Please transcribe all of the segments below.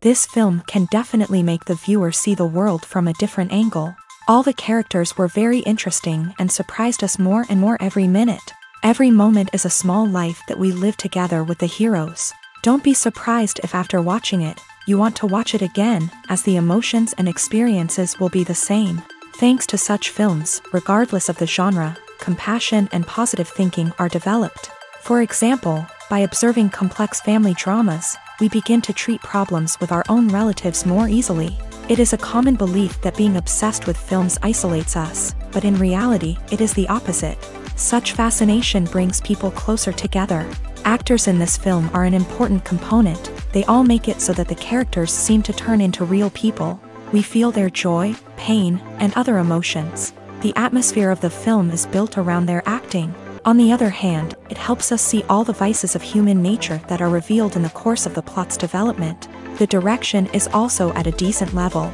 This film can definitely make the viewer see the world from a different angle. All the characters were very interesting and surprised us more and more every minute. Every moment is a small life that we live together with the heroes. Don't be surprised if after watching it, you want to watch it again, as the emotions and experiences will be the same. Thanks to such films, regardless of the genre, compassion and positive thinking are developed. For example, by observing complex family dramas, we begin to treat problems with our own relatives more easily. It is a common belief that being obsessed with films isolates us, but in reality, it is the opposite. Such fascination brings people closer together. Actors in this film are an important component. They all make it so that the characters seem to turn into real people. We feel their joy, pain, and other emotions. The atmosphere of the film is built around their acting. On the other hand, it helps us see all the vices of human nature that are revealed in the course of the plot's development. The direction is also at a decent level.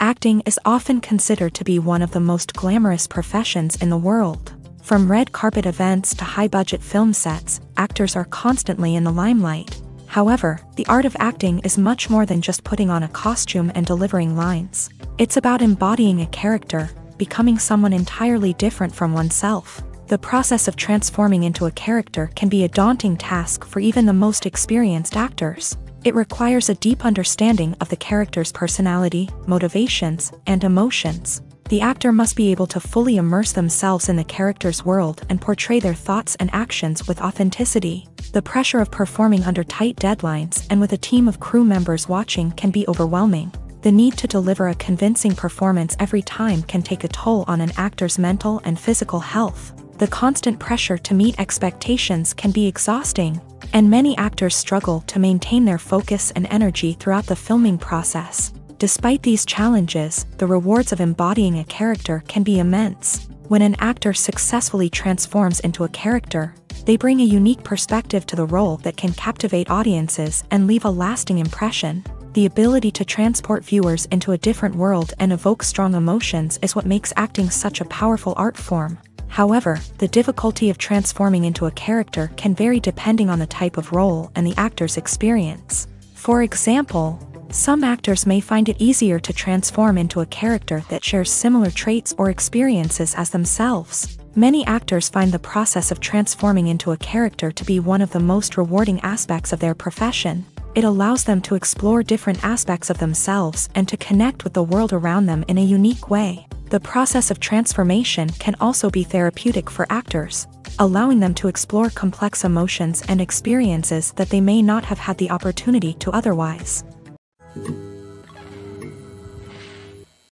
Acting is often considered to be one of the most glamorous professions in the world. From red carpet events to high-budget film sets, actors are constantly in the limelight. However, the art of acting is much more than just putting on a costume and delivering lines. It's about embodying a character, becoming someone entirely different from oneself. The process of transforming into a character can be a daunting task for even the most experienced actors. It requires a deep understanding of the character's personality, motivations, and emotions. The actor must be able to fully immerse themselves in the character's world and portray their thoughts and actions with authenticity. The pressure of performing under tight deadlines and with a team of crew members watching can be overwhelming. The need to deliver a convincing performance every time can take a toll on an actor's mental and physical health. The constant pressure to meet expectations can be exhausting, and many actors struggle to maintain their focus and energy throughout the filming process. Despite these challenges, the rewards of embodying a character can be immense. When an actor successfully transforms into a character, they bring a unique perspective to the role that can captivate audiences and leave a lasting impression. The ability to transport viewers into a different world and evoke strong emotions is what makes acting such a powerful art form. However, the difficulty of transforming into a character can vary depending on the type of role and the actor's experience. For example, some actors may find it easier to transform into a character that shares similar traits or experiences as themselves. Many actors find the process of transforming into a character to be one of the most rewarding aspects of their profession. It allows them to explore different aspects of themselves and to connect with the world around them in a unique way. The process of transformation can also be therapeutic for actors, allowing them to explore complex emotions and experiences that they may not have had the opportunity to otherwise.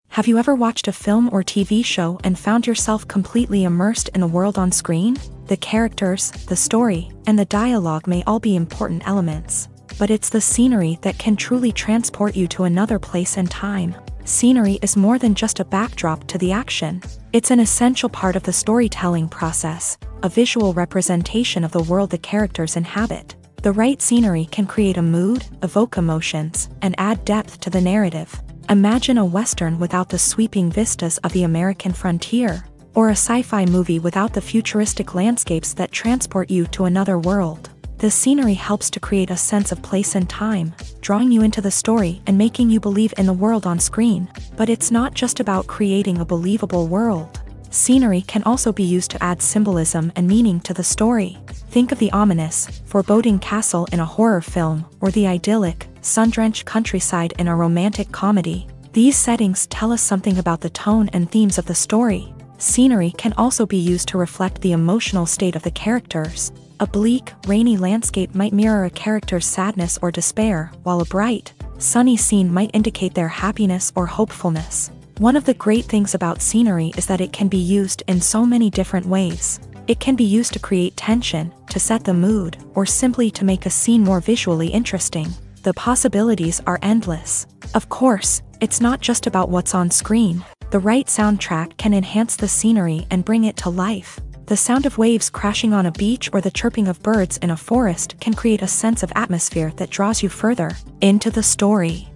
Have you ever watched a film or TV show and found yourself completely immersed in the world on screen? The characters, the story, and the dialogue may all be important elements, but it's the scenery that can truly transport you to another place and time. Scenery is more than just a backdrop to the action. It's an essential part of the storytelling process, a visual representation of the world the characters inhabit. The right scenery can create a mood, evoke emotions, and add depth to the narrative. Imagine a Western without the sweeping vistas of the American frontier, or a sci-fi movie without the futuristic landscapes that transport you to another world. The scenery helps to create a sense of place and time, drawing you into the story and making you believe in the world on screen. But it's not just about creating a believable world. Scenery can also be used to add symbolism and meaning to the story. Think of the ominous, foreboding castle in a horror film, or the idyllic, sun-drenched countryside in a romantic comedy. These settings tell us something about the tone and themes of the story. Scenery can also be used to reflect the emotional state of the characters. A bleak, rainy landscape might mirror a character's sadness or despair, while a bright, sunny scene might indicate their happiness or hopefulness. One of the great things about scenery is that it can be used in so many different ways. It can be used to create tension, to set the mood, or simply to make a scene more visually interesting. The possibilities are endless. Of course, it's not just about what's on screen. The right soundtrack can enhance the scenery and bring it to life. The sound of waves crashing on a beach or the chirping of birds in a forest can create a sense of atmosphere that draws you further into the story.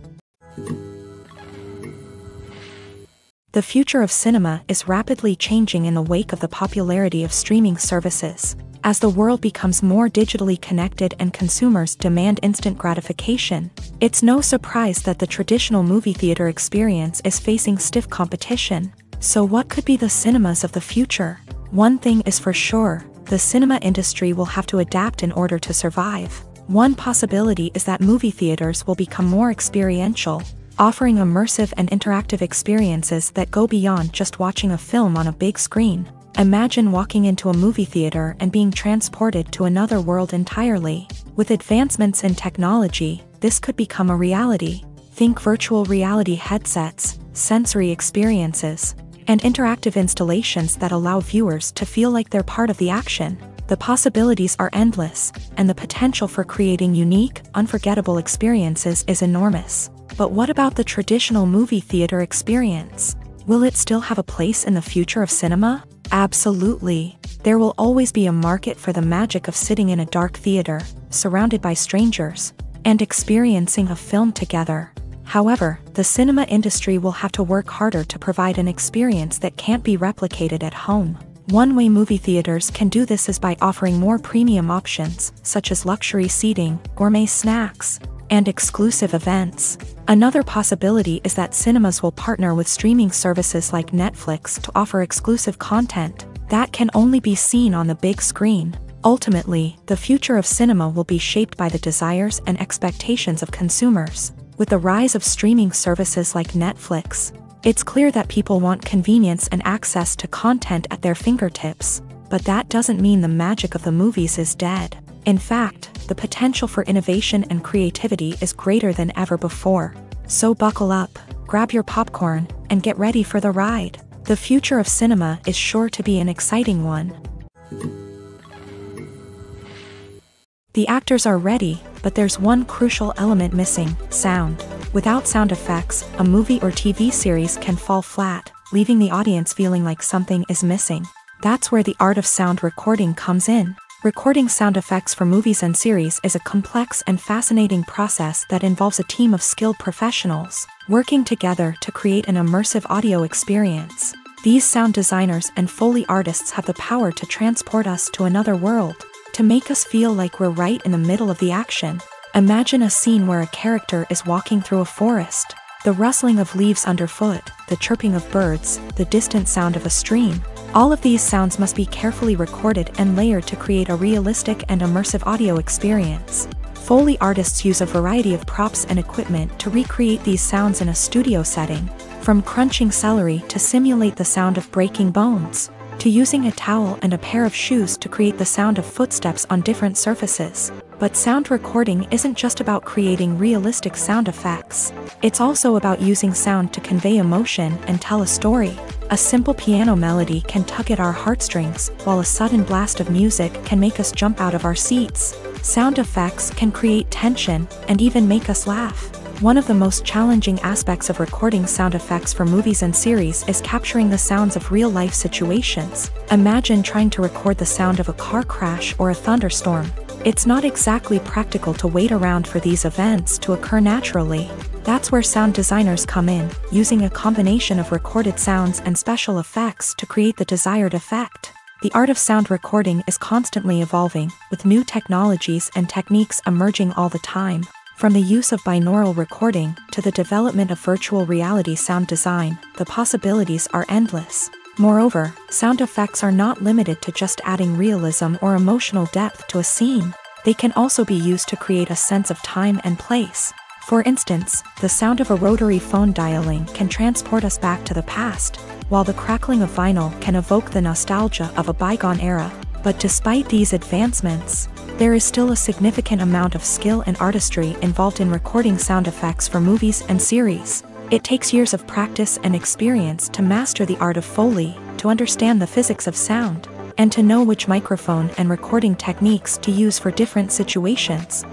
The future of cinema is rapidly changing in the wake of the popularity of streaming services. As the world becomes more digitally connected and consumers demand instant gratification, it's no surprise that the traditional movie theater experience is facing stiff competition. So what could be the cinemas of the future? One thing is for sure, the cinema industry will have to adapt in order to survive. One possibility is that movie theaters will become more experiential, offering immersive and interactive experiences that go beyond just watching a film on a big screen. Imagine walking into a movie theater and being transported to another world entirely. With advancements in technology, this could become a reality. Think virtual reality headsets, sensory experiences, and interactive installations that allow viewers to feel like they're part of the action. The possibilities are endless, and the potential for creating unique, unforgettable experiences is enormous. But what about the traditional movie theater experience? Will it still have a place in the future of cinema? Absolutely. There will always be a market for the magic of sitting in a dark theater, surrounded by strangers, and experiencing a film together. However, the cinema industry will have to work harder to provide an experience that can't be replicated at home. One way movie theaters can do this is by offering more premium options, such as luxury seating, gourmet snacks, and exclusive events. Another possibility is that cinemas will partner with streaming services like Netflix to offer exclusive content that can only be seen on the big screen. Ultimately, the future of cinema will be shaped by the desires and expectations of consumers. With the rise of streaming services like Netflix, it's clear that people want convenience and access to content at their fingertips. But that doesn't mean the magic of the movies is dead. In fact, the potential for innovation and creativity is greater than ever before. So buckle up, grab your popcorn, and get ready for the ride. The future of cinema is sure to be an exciting one. The actors are ready, but there's one crucial element missing: sound. Without sound effects, a movie or TV series can fall flat, leaving the audience feeling like something is missing. That's where the art of sound recording comes in. Recording sound effects for movies and series is a complex and fascinating process that involves a team of skilled professionals working together to create an immersive audio experience. These sound designers and Foley artists have the power to transport us to another world, to make us feel like we're right in the middle of the action. Imagine a scene where a character is walking through a forest. The rustling of leaves underfoot, the chirping of birds, the distant sound of a stream. All of these sounds must be carefully recorded and layered to create a realistic and immersive audio experience. Foley artists use a variety of props and equipment to recreate these sounds in a studio setting, from crunching celery to simulate the sound of breaking bones, to using a towel and a pair of shoes to create the sound of footsteps on different surfaces. But sound recording isn't just about creating realistic sound effects. It's also about using sound to convey emotion and tell a story. A simple piano melody can tug at our heartstrings, while a sudden blast of music can make us jump out of our seats. Sound effects can create tension and even make us laugh. One of the most challenging aspects of recording sound effects for movies and series is capturing the sounds of real-life situations. Imagine trying to record the sound of a car crash or a thunderstorm. It's not exactly practical to wait around for these events to occur naturally. That's where sound designers come in, using a combination of recorded sounds and special effects to create the desired effect. The art of sound recording is constantly evolving, with new technologies and techniques emerging all the time. From the use of binaural recording to the development of virtual reality sound design, the possibilities are endless. Moreover, sound effects are not limited to just adding realism or emotional depth to a scene. They can also be used to create a sense of time and place. For instance, the sound of a rotary phone dialing can transport us back to the past, while the crackling of vinyl can evoke the nostalgia of a bygone era. But despite these advancements, there is still a significant amount of skill and artistry involved in recording sound effects for movies and series. It takes years of practice and experience to master the art of Foley, to understand the physics of sound, and to know which microphone and recording techniques to use for different situations.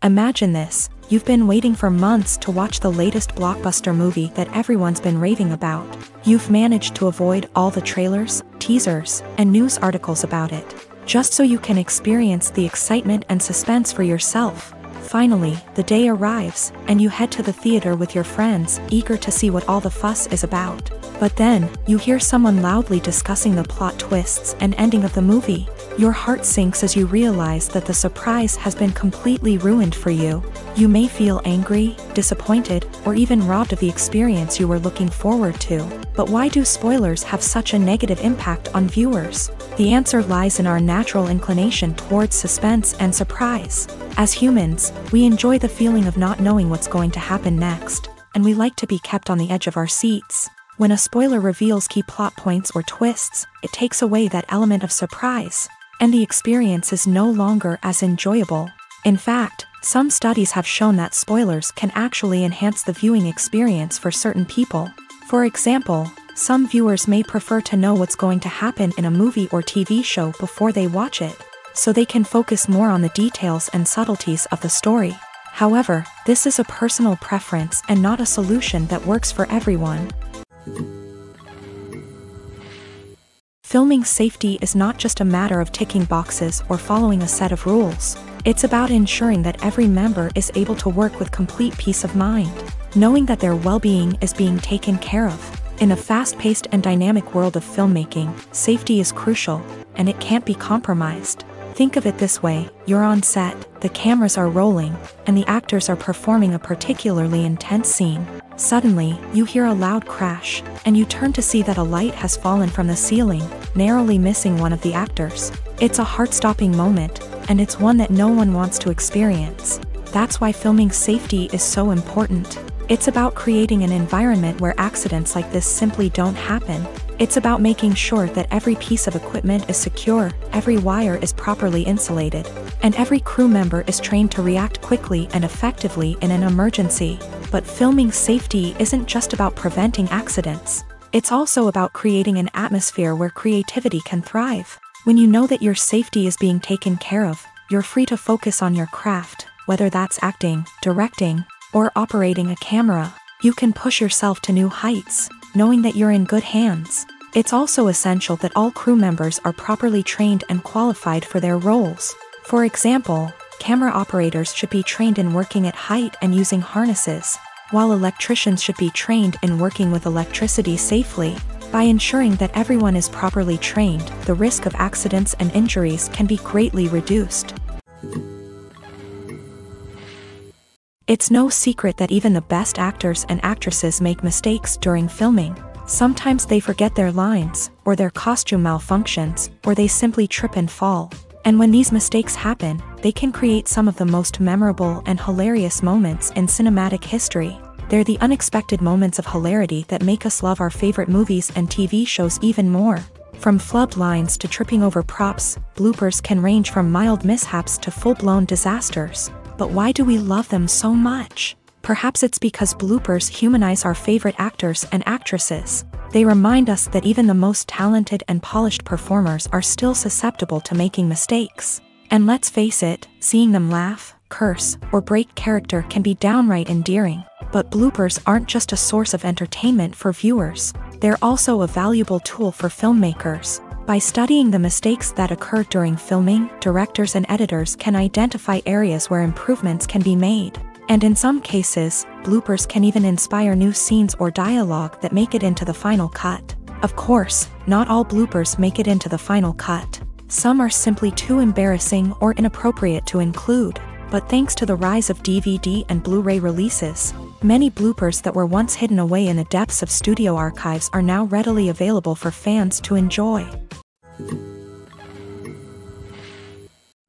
Imagine this: you've been waiting for months to watch the latest blockbuster movie that everyone's been raving about. You've managed to avoid all the trailers, teasers, and news articles about it, just so you can experience the excitement and suspense for yourself. Finally, the day arrives, and you head to the theater with your friends, eager to see what all the fuss is about. But then, you hear someone loudly discussing the plot twists and ending of the movie. Your heart sinks as you realize that the surprise has been completely ruined for you. You may feel angry, disappointed, or even robbed of the experience you were looking forward to. But why do spoilers have such a negative impact on viewers? The answer lies in our natural inclination towards suspense and surprise. As humans, we enjoy the feeling of not knowing what's going to happen next, and we like to be kept on the edge of our seats. When a spoiler reveals key plot points or twists, it takes away that element of surprise, and the experience is no longer as enjoyable. In fact, some studies have shown that spoilers can actually enhance the viewing experience for certain people. For example, some viewers may prefer to know what's going to happen in a movie or TV show before they watch it, so they can focus more on the details and subtleties of the story. However, this is a personal preference and not a solution that works for everyone. Filming safety is not just a matter of ticking boxes or following a set of rules. It's about ensuring that every member is able to work with complete peace of mind, knowing that their well-being is being taken care of. In a fast-paced and dynamic world of filmmaking, safety is crucial, and it can't be compromised. Think of it this way: you're on set, the cameras are rolling, and the actors are performing a particularly intense scene. Suddenly, you hear a loud crash, and you turn to see that a light has fallen from the ceiling, narrowly missing one of the actors. It's a heart-stopping moment, and it's one that no one wants to experience. That's why filming safety is so important. It's about creating an environment where accidents like this simply don't happen. It's about making sure that every piece of equipment is secure, every wire is properly insulated, and every crew member is trained to react quickly and effectively in an emergency. But filming safety isn't just about preventing accidents. It's also about creating an atmosphere where creativity can thrive. When you know that your safety is being taken care of, you're free to focus on your craft, whether that's acting, directing, or operating a camera. You can push yourself to new heights, knowing that you're in good hands. It's also essential that all crew members are properly trained and qualified for their roles. For example, camera operators should be trained in working at height and using harnesses, while electricians should be trained in working with electricity safely. By ensuring that everyone is properly trained, the risk of accidents and injuries can be greatly reduced. It's no secret that even the best actors and actresses make mistakes during filming. Sometimes they forget their lines, or their costume malfunctions, or they simply trip and fall. And when these mistakes happen, they can create some of the most memorable and hilarious moments in cinematic history. They're the unexpected moments of hilarity that make us love our favorite movies and TV shows even more. From flubbed lines to tripping over props, bloopers can range from mild mishaps to full-blown disasters. But why do we love them so much? Perhaps it's because bloopers humanize our favorite actors and actresses. They remind us that even the most talented and polished performers are still susceptible to making mistakes. And let's face it, seeing them laugh, curse, or break character can be downright endearing. But bloopers aren't just a source of entertainment for viewers. They're also a valuable tool for filmmakers. By studying the mistakes that occur during filming, directors and editors can identify areas where improvements can be made. And in some cases, bloopers can even inspire new scenes or dialogue that make it into the final cut. Of course, not all bloopers make it into the final cut. Some are simply too embarrassing or inappropriate to include. But thanks to the rise of DVD and Blu-ray releases, many bloopers that were once hidden away in the depths of studio archives are now readily available for fans to enjoy.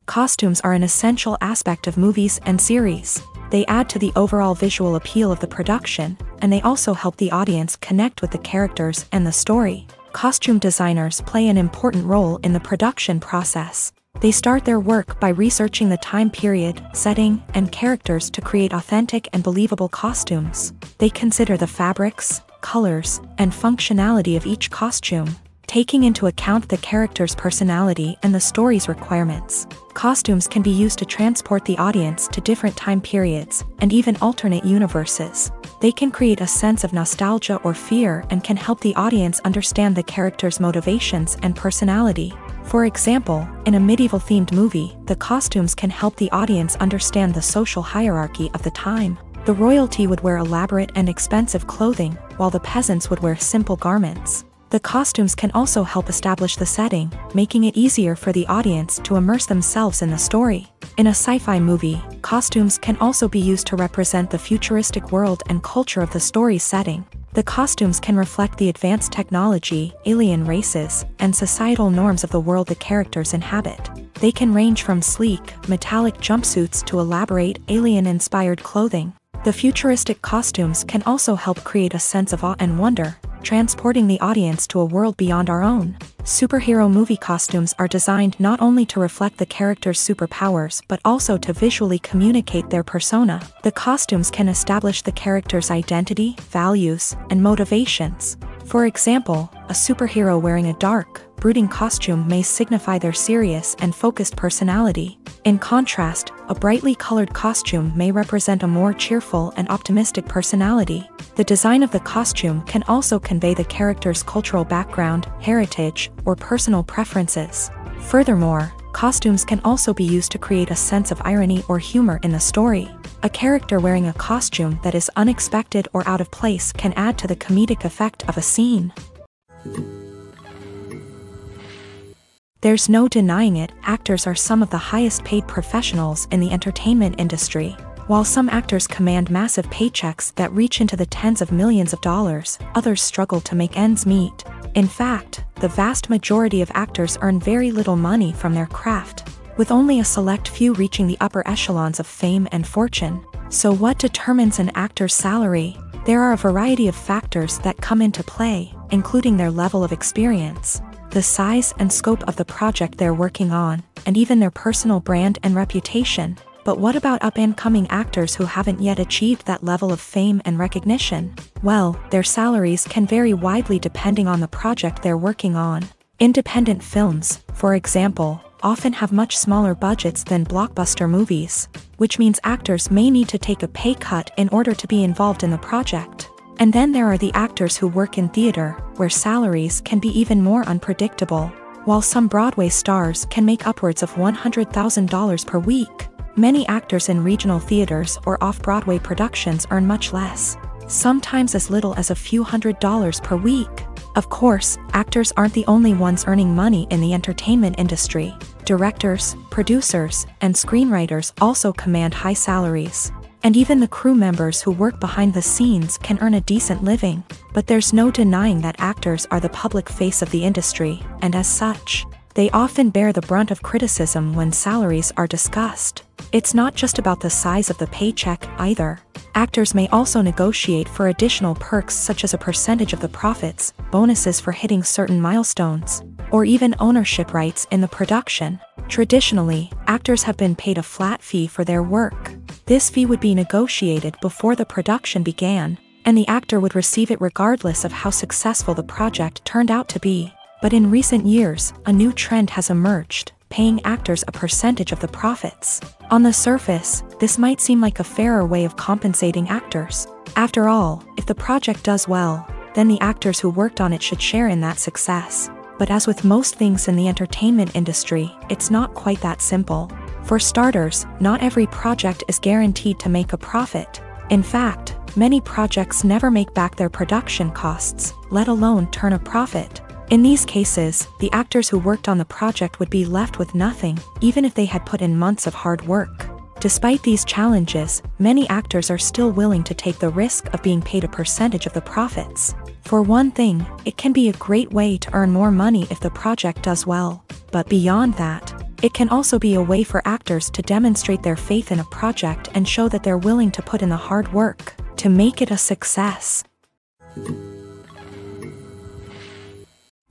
Costumes are an essential aspect of movies and series. They add to the overall visual appeal of the production, and they also help the audience connect with the characters and the story. Costume designers play an important role in the production process. They start their work by researching the time period, setting, and characters to create authentic and believable costumes. They consider the fabrics, colors, and functionality of each costume, taking into account the character's personality and the story's requirements. Costumes can be used to transport the audience to different time periods, and even alternate universes. They can create a sense of nostalgia or fear and can help the audience understand the character's motivations and personality. For example, in a medieval-themed movie, the costumes can help the audience understand the social hierarchy of the time. The royalty would wear elaborate and expensive clothing, while the peasants would wear simple garments. The costumes can also help establish the setting, making it easier for the audience to immerse themselves in the story. In a sci-fi movie, costumes can also be used to represent the futuristic world and culture of the story's setting. The costumes can reflect the advanced technology, alien races, and societal norms of the world the characters inhabit. They can range from sleek, metallic jumpsuits to elaborate, alien-inspired clothing. The futuristic costumes can also help create a sense of awe and wonder, transporting the audience to a world beyond our own. Superhero movie costumes are designed not only to reflect the character's superpowers but also to visually communicate their persona. The costumes can establish the character's identity, values, and motivations. For example, a superhero wearing a dark, brooding costume may signify their serious and focused personality. In contrast, a brightly colored costume may represent a more cheerful and optimistic personality. The design of the costume can also convey the character's cultural background, heritage, or personal preferences. Furthermore, costumes can also be used to create a sense of irony or humor in the story. A character wearing a costume that is unexpected or out of place can add to the comedic effect of a scene. There's no denying it, actors are some of the highest paid professionals in the entertainment industry. While some actors command massive paychecks that reach into the tens of millions of dollars, others struggle to make ends meet. In fact, the vast majority of actors earn very little money from their craft, with only a select few reaching the upper echelons of fame and fortune. So what determines an actor's salary? There are a variety of factors that come into play, including their level of experience, the size and scope of the project they're working on, and even their personal brand and reputation. But what about up-and-coming actors who haven't yet achieved that level of fame and recognition? Well, their salaries can vary widely depending on the project they're working on. Independent films, for example, often have much smaller budgets than blockbuster movies, which means actors may need to take a pay cut in order to be involved in the project. And then there are the actors who work in theater, where salaries can be even more unpredictable. While some Broadway stars can make upwards of $100,000 per week, many actors in regional theaters or off-Broadway productions earn much less, sometimes as little as a few $100s per week. Of course, actors aren't the only ones earning money in the entertainment industry. Directors, producers, and screenwriters also command high salaries. And even the crew members who work behind the scenes can earn a decent living. But there's no denying that actors are the public face of the industry, and as such, they often bear the brunt of criticism when salaries are discussed. It's not just about the size of the paycheck, either. Actors may also negotiate for additional perks such as a percentage of the profits, bonuses for hitting certain milestones, or even ownership rights in the production. Traditionally, actors have been paid a flat fee for their work. This fee would be negotiated before the production began, and the actor would receive it regardless of how successful the project turned out to be. But in recent years, a new trend has emerged, paying actors a percentage of the profits. On the surface, this might seem like a fairer way of compensating actors. After all, if the project does well, then the actors who worked on it should share in that success. But as with most things in the entertainment industry, it's not quite that simple. For starters, not every project is guaranteed to make a profit. In fact, many projects never make back their production costs, let alone turn a profit. In these cases, the actors who worked on the project would be left with nothing, even if they had put in months of hard work. Despite these challenges, many actors are still willing to take the risk of being paid a percentage of the profits. For one thing, it can be a great way to earn more money if the project does well. But beyond that, it can also be a way for actors to demonstrate their faith in a project and show that they're willing to put in the hard work to make it a success.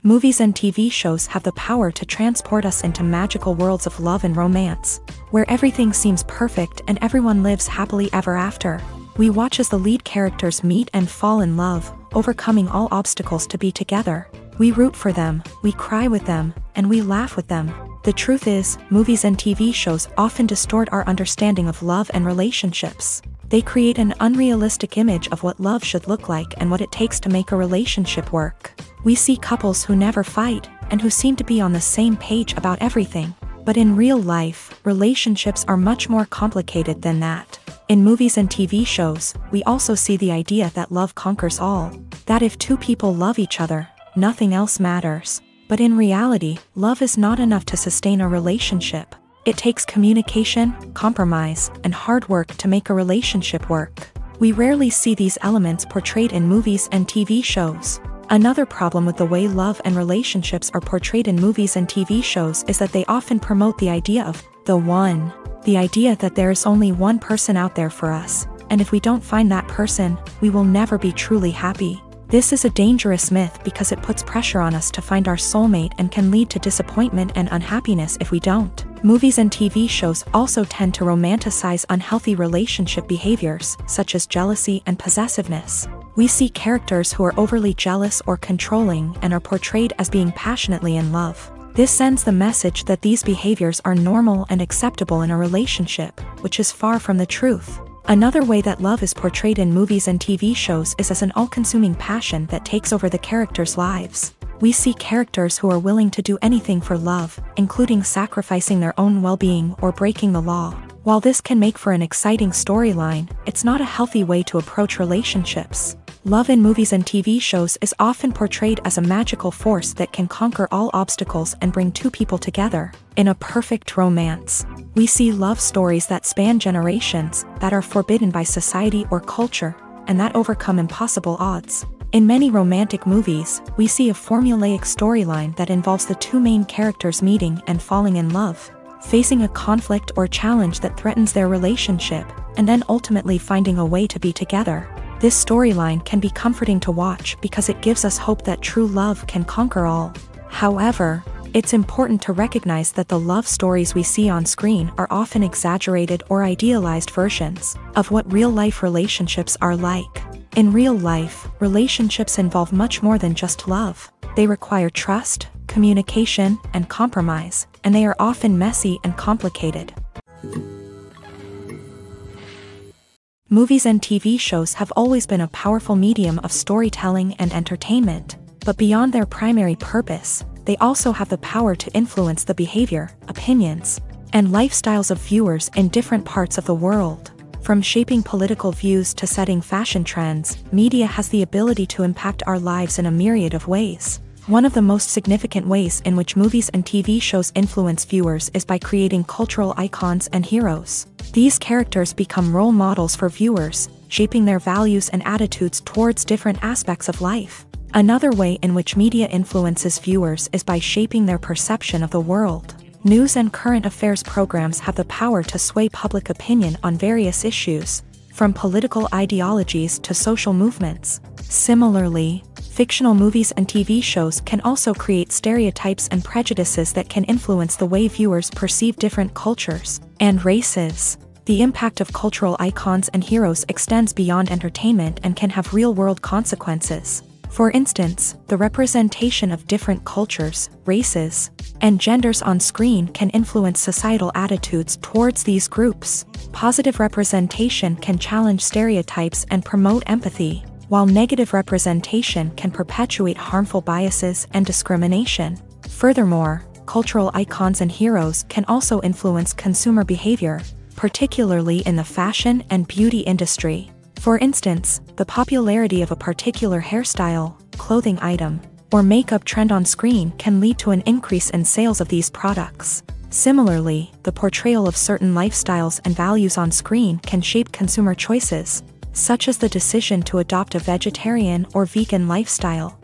Movies and TV shows have the power to transport us into magical worlds of love and romance, where everything seems perfect and everyone lives happily ever after. We watch as the lead characters meet and fall in love, overcoming all obstacles to be together. We root for them, we cry with them, and we laugh with them. The truth is, movies and TV shows often distort our understanding of love and relationships. They create an unrealistic image of what love should look like and what it takes to make a relationship work. We see couples who never fight, and who seem to be on the same page about everything. But in real life, relationships are much more complicated than that. In movies and TV shows, we also see the idea that love conquers all. That if two people love each other, nothing else matters. But in reality, love is not enough to sustain a relationship. It takes communication, compromise, and hard work to make a relationship work. We rarely see these elements portrayed in movies and TV shows. Another problem with the way love and relationships are portrayed in movies and TV shows is that they often promote the idea of the one. The idea that there is only one person out there for us, and if we don't find that person, we will never be truly happy. This is a dangerous myth because it puts pressure on us to find our soulmate and can lead to disappointment and unhappiness if we don't. Movies and TV shows also tend to romanticize unhealthy relationship behaviors, such as jealousy and possessiveness. We see characters who are overly jealous or controlling and are portrayed as being passionately in love. This sends the message that these behaviors are normal and acceptable in a relationship, which is far from the truth. Another way that love is portrayed in movies and TV shows is as an all-consuming passion that takes over the characters' lives. We see characters who are willing to do anything for love, including sacrificing their own well-being or breaking the law. While this can make for an exciting storyline, it's not a healthy way to approach relationships. Love in movies and TV shows is often portrayed as a magical force that can conquer all obstacles and bring two people together. In a perfect romance, we see love stories that span generations, that are forbidden by society or culture, and that overcome impossible odds. In many romantic movies, we see a formulaic storyline that involves the two main characters meeting and falling in love, facing a conflict or challenge that threatens their relationship, and then ultimately finding a way to be together. This storyline can be comforting to watch because it gives us hope that true love can conquer all. However, it's important to recognize that the love stories we see on screen are often exaggerated or idealized versions of what real-life relationships are like. In real life, relationships involve much more than just love. They require trust, communication, and compromise, and they are often messy and complicated. Movies and TV shows have always been a powerful medium of storytelling and entertainment, but beyond their primary purpose, they also have the power to influence the behavior, opinions, and lifestyles of viewers in different parts of the world. From shaping political views to setting fashion trends, media has the ability to impact our lives in a myriad of ways. One of the most significant ways in which movies and TV shows influence viewers is by creating cultural icons and heroes. These characters become role models for viewers, shaping their values and attitudes towards different aspects of life. Another way in which media influences viewers is by shaping their perception of the world. News and current affairs programs have the power to sway public opinion on various issues, from political ideologies to social movements. Similarly, fictional movies and TV shows can also create stereotypes and prejudices that can influence the way viewers perceive different cultures and races. The impact of cultural icons and heroes extends beyond entertainment and can have real-world consequences. For instance, the representation of different cultures, races, and genders on screen can influence societal attitudes towards these groups. Positive representation can challenge stereotypes and promote empathy, while negative representation can perpetuate harmful biases and discrimination. Furthermore, cultural icons and heroes can also influence consumer behavior, particularly in the fashion and beauty industry. For instance, the popularity of a particular hairstyle, clothing item, or makeup trend on screen can lead to an increase in sales of these products. Similarly, the portrayal of certain lifestyles and values on screen can shape consumer choices, such as the decision to adopt a vegetarian or vegan lifestyle.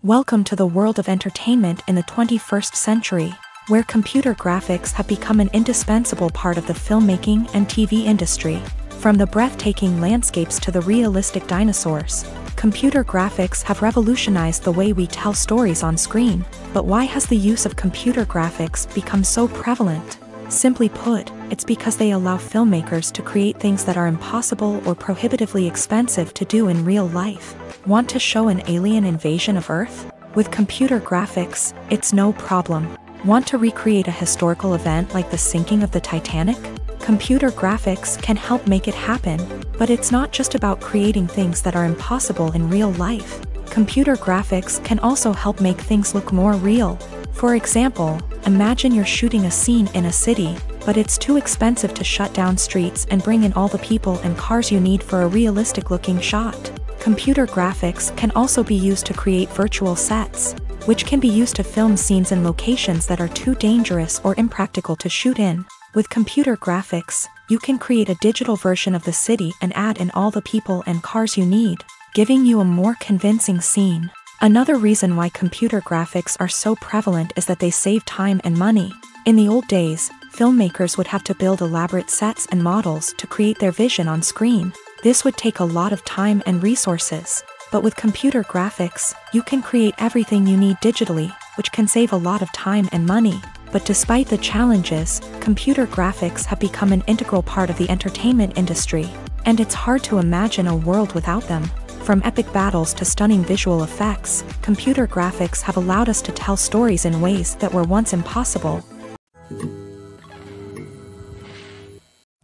Welcome to the world of entertainment in the 21st century, where computer graphics have become an indispensable part of the filmmaking and TV industry. From the breathtaking landscapes to the realistic dinosaurs, computer graphics have revolutionized the way we tell stories on screen. But why has the use of computer graphics become so prevalent? Simply put, it's because they allow filmmakers to create things that are impossible or prohibitively expensive to do in real life. Want to show an alien invasion of Earth? With computer graphics, it's no problem. Want to recreate a historical event like the sinking of the Titanic? Computer graphics can help make it happen, but it's not just about creating things that are impossible in real life. Computer graphics can also help make things look more real. For example, imagine you're shooting a scene in a city, but it's too expensive to shut down streets and bring in all the people and cars you need for a realistic-looking shot. Computer graphics can also be used to create virtual sets, which can be used to film scenes in locations that are too dangerous or impractical to shoot in. With computer graphics, you can create a digital version of the city and add in all the people and cars you need, giving you a more convincing scene. Another reason why computer graphics are so prevalent is that they save time and money. In the old days, filmmakers would have to build elaborate sets and models to create their vision on screen. This would take a lot of time and resources. But with computer graphics, you can create everything you need digitally, which can save a lot of time and money. But despite the challenges, computer graphics have become an integral part of the entertainment industry, and it's hard to imagine a world without them. From epic battles to stunning visual effects, computer graphics have allowed us to tell stories in ways that were once impossible.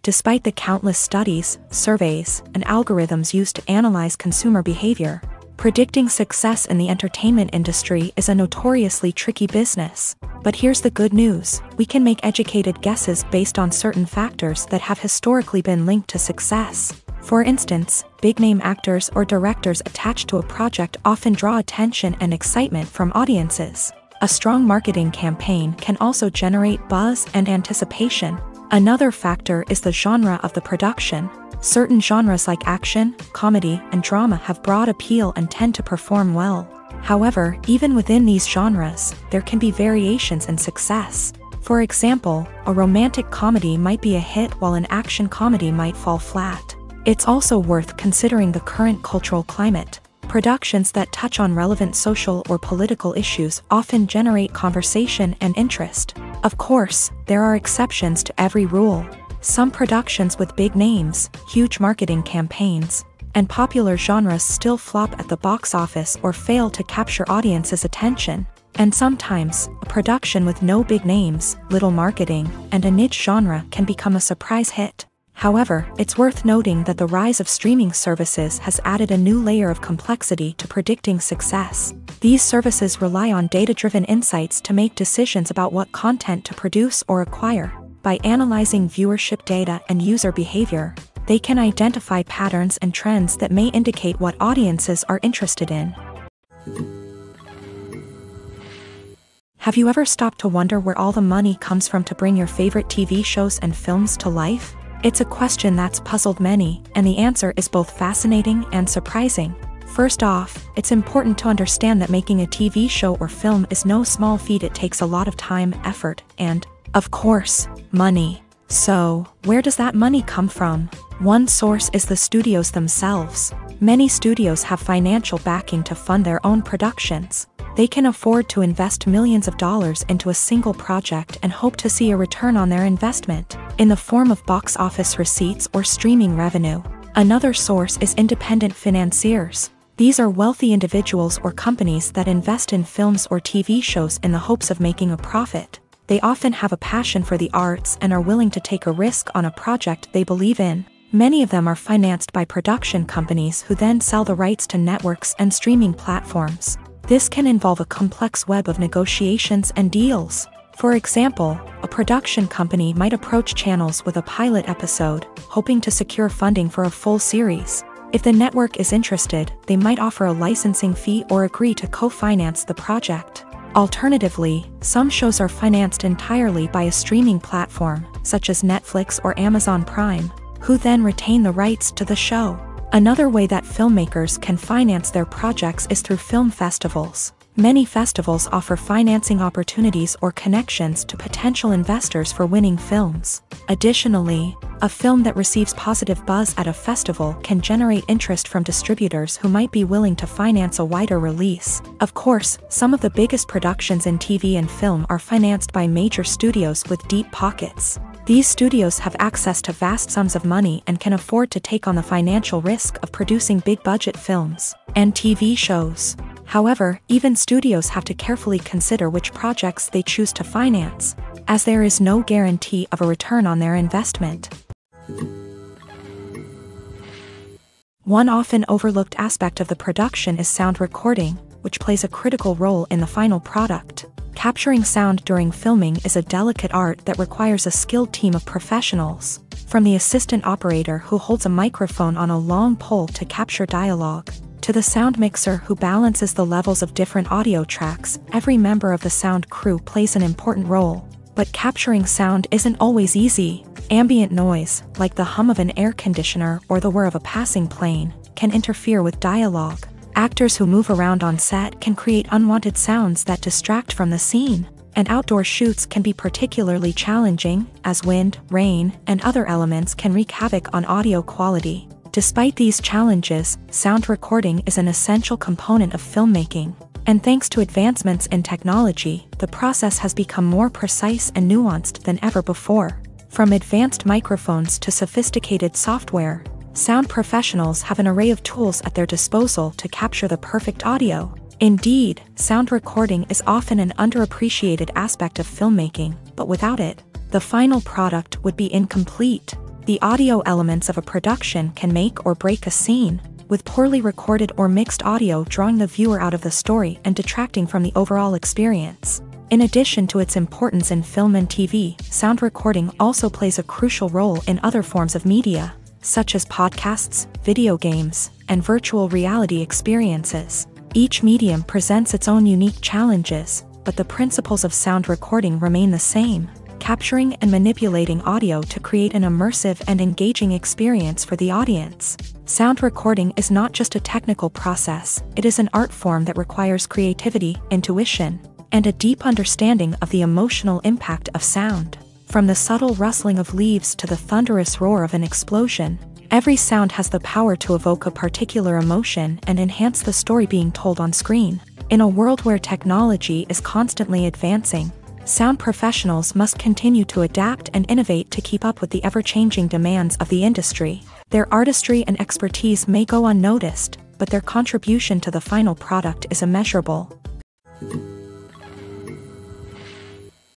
Despite the countless studies, surveys, and algorithms used to analyze consumer behavior, predicting success in the entertainment industry is a notoriously tricky business. But here's the good news: we can make educated guesses based on certain factors that have historically been linked to success. For instance, big-name actors or directors attached to a project often draw attention and excitement from audiences. A strong marketing campaign can also generate buzz and anticipation. Another factor is the genre of the production. Certain genres like action, comedy, and drama have broad appeal and tend to perform well. However, even within these genres, there can be variations in success. For example, a romantic comedy might be a hit while an action comedy might fall flat. It's also worth considering the current cultural climate. Productions that touch on relevant social or political issues often generate conversation and interest. Of course, there are exceptions to every rule. Some productions with big names, huge marketing campaigns, and popular genres still flop at the box office or fail to capture audiences' attention. And sometimes, a production with no big names, little marketing, and a niche genre can become a surprise hit. However, it's worth noting that the rise of streaming services has added a new layer of complexity to predicting success. These services rely on data-driven insights to make decisions about what content to produce or acquire. By analyzing viewership data and user behavior, they can identify patterns and trends that may indicate what audiences are interested in. Have you ever stopped to wonder where all the money comes from to bring your favorite TV shows and films to life? It's a question that's puzzled many, and the answer is both fascinating and surprising. First off, it's important to understand that making a TV show or film is no small feat. It takes a lot of time, effort, and, of course, money. So, where does that money come from? One source is the studios themselves. Many studios have financial backing to fund their own productions. They can afford to invest millions of dollars into a single project and hope to see a return on their investment, in the form of box office receipts or streaming revenue. Another source is independent financiers. These are wealthy individuals or companies that invest in films or TV shows in the hopes of making a profit. They often have a passion for the arts and are willing to take a risk on a project they believe in. Many of them are financed by production companies who then sell the rights to networks and streaming platforms. This can involve a complex web of negotiations and deals. For example, a production company might approach channels with a pilot episode, hoping to secure funding for a full series. If the network is interested, they might offer a licensing fee or agree to co-finance the project. Alternatively, some shows are financed entirely by a streaming platform, such as Netflix or Amazon Prime, who then retain the rights to the show. Another way that filmmakers can finance their projects is through film festivals. Many festivals offer financing opportunities or connections to potential investors for winning films. Additionally, a film that receives positive buzz at a festival can generate interest from distributors who might be willing to finance a wider release. Of course, some of the biggest productions in TV and film are financed by major studios with deep pockets. These studios have access to vast sums of money and can afford to take on the financial risk of producing big-budget films and TV shows. However, even studios have to carefully consider which projects they choose to finance, as there is no guarantee of a return on their investment. One often overlooked aspect of the production is sound recording, which plays a critical role in the final product. Capturing sound during filming is a delicate art that requires a skilled team of professionals, from the assistant operator who holds a microphone on a long pole to capture dialogue, to the sound mixer who balances the levels of different audio tracks. Every member of the sound crew plays an important role. But capturing sound isn't always easy. Ambient noise, like the hum of an air conditioner or the whir of a passing plane, can interfere with dialogue. Actors who move around on set can create unwanted sounds that distract from the scene. And outdoor shoots can be particularly challenging, as wind, rain, and other elements can wreak havoc on audio quality. Despite these challenges, sound recording is an essential component of filmmaking. And thanks to advancements in technology, the process has become more precise and nuanced than ever before. From advanced microphones to sophisticated software, sound professionals have an array of tools at their disposal to capture the perfect audio. Indeed, sound recording is often an underappreciated aspect of filmmaking, but without it, the final product would be incomplete. The audio elements of a production can make or break a scene, with poorly recorded or mixed audio drawing the viewer out of the story and detracting from the overall experience. In addition to its importance in film and TV, sound recording also plays a crucial role in other forms of media, such as podcasts, video games, and virtual reality experiences. Each medium presents its own unique challenges, but the principles of sound recording remain the same: capturing and manipulating audio to create an immersive and engaging experience for the audience. Sound recording is not just a technical process, it is an art form that requires creativity, intuition, and a deep understanding of the emotional impact of sound. From the subtle rustling of leaves to the thunderous roar of an explosion, every sound has the power to evoke a particular emotion and enhance the story being told on screen. In a world where technology is constantly advancing, sound professionals must continue to adapt and innovate to keep up with the ever-changing demands of the industry. Their artistry and expertise may go unnoticed, but their contribution to the final product is immeasurable.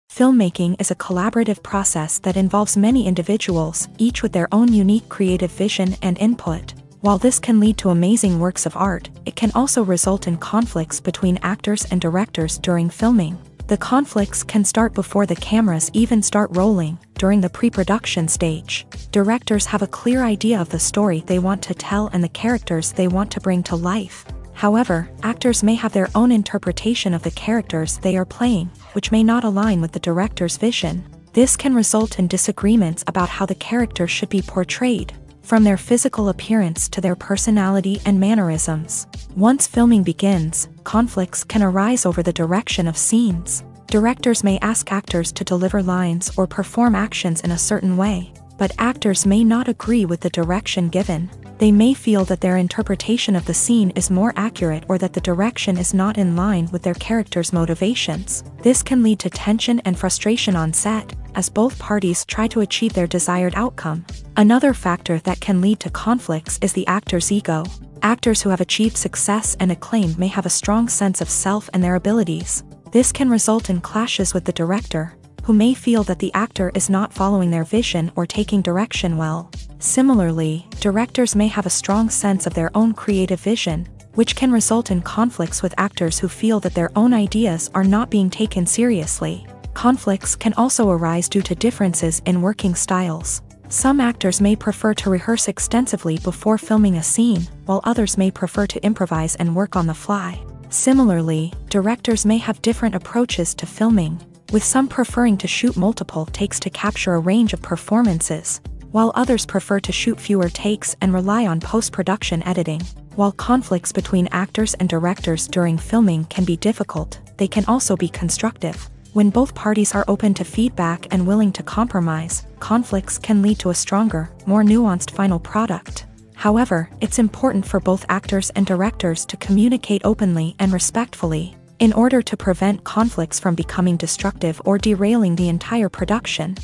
Filmmaking is a collaborative process that involves many individuals, each with their own unique creative vision and input. While this can lead to amazing works of art, it can also result in conflicts between actors and directors during filming. The conflicts can start before the cameras even start rolling, during the pre-production stage. Directors have a clear idea of the story they want to tell and the characters they want to bring to life. However, actors may have their own interpretation of the characters they are playing, which may not align with the director's vision. This can result in disagreements about how the character should be portrayed, from their physical appearance to their personality and mannerisms. Once filming begins, conflicts can arise over the direction of scenes. Directors may ask actors to deliver lines or perform actions in a certain way, but actors may not agree with the direction given. They may feel that their interpretation of the scene is more accurate or that the direction is not in line with their character's motivations. This can lead to tension and frustration on set, as both parties try to achieve their desired outcome. Another factor that can lead to conflicts is the actor's ego. Actors who have achieved success and acclaim may have a strong sense of self and their abilities. This can result in clashes with the director, who may feel that the actor is not following their vision or taking direction well. Similarly, directors may have a strong sense of their own creative vision, which can result in conflicts with actors who feel that their own ideas are not being taken seriously. Conflicts can also arise due to differences in working styles. Some actors may prefer to rehearse extensively before filming a scene, while others may prefer to improvise and work on the fly. Similarly, directors may have different approaches to filming, with some preferring to shoot multiple takes to capture a range of performances, while others prefer to shoot fewer takes and rely on post-production editing. While conflicts between actors and directors during filming can be difficult, they can also be constructive. When both parties are open to feedback and willing to compromise, conflicts can lead to a stronger, more nuanced final product. However, it's important for both actors and directors to communicate openly and respectfully, in order to prevent conflicts from becoming destructive or derailing the entire production.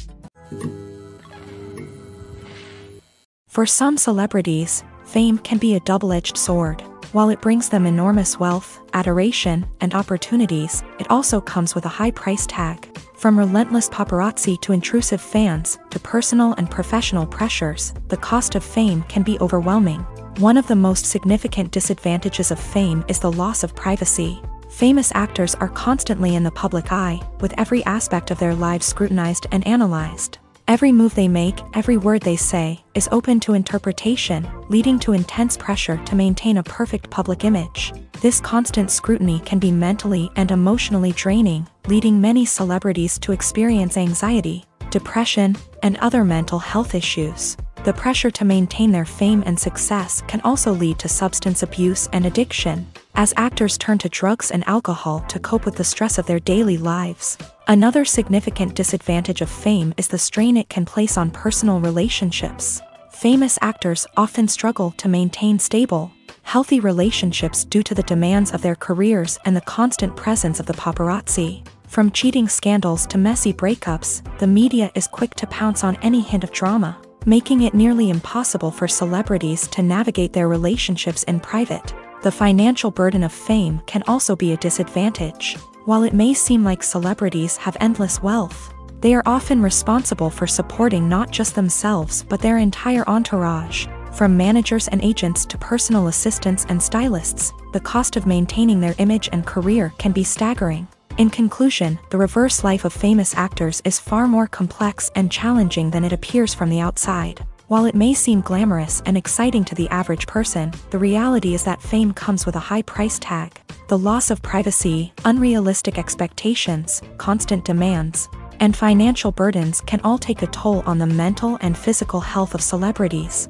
For some celebrities, fame can be a double-edged sword. While it brings them enormous wealth, adoration, and opportunities, it also comes with a high price tag. From relentless paparazzi to intrusive fans, to personal and professional pressures, the cost of fame can be overwhelming. One of the most significant disadvantages of fame is the loss of privacy. Famous actors are constantly in the public eye, with every aspect of their lives scrutinized and analyzed. Every move they make, every word they say, is open to interpretation, leading to intense pressure to maintain a perfect public image. This constant scrutiny can be mentally and emotionally draining, leading many celebrities to experience anxiety, depression, and other mental health issues. The pressure to maintain their fame and success can also lead to substance abuse and addiction, as actors turn to drugs and alcohol to cope with the stress of their daily lives. Another significant disadvantage of fame is the strain it can place on personal relationships. Famous actors often struggle to maintain stable, healthy relationships due to the demands of their careers and the constant presence of the paparazzi. From cheating scandals to messy breakups, the media is quick to pounce on any hint of drama, making it nearly impossible for celebrities to navigate their relationships in private. The financial burden of fame can also be a disadvantage. While it may seem like celebrities have endless wealth, they are often responsible for supporting not just themselves but their entire entourage. From managers and agents to personal assistants and stylists, the cost of maintaining their image and career can be staggering. In conclusion, the reverse life of famous actors is far more complex and challenging than it appears from the outside. While it may seem glamorous and exciting to the average person, the reality is that fame comes with a high price tag. The loss of privacy, unrealistic expectations, constant demands, and financial burdens can all take a toll on the mental and physical health of celebrities.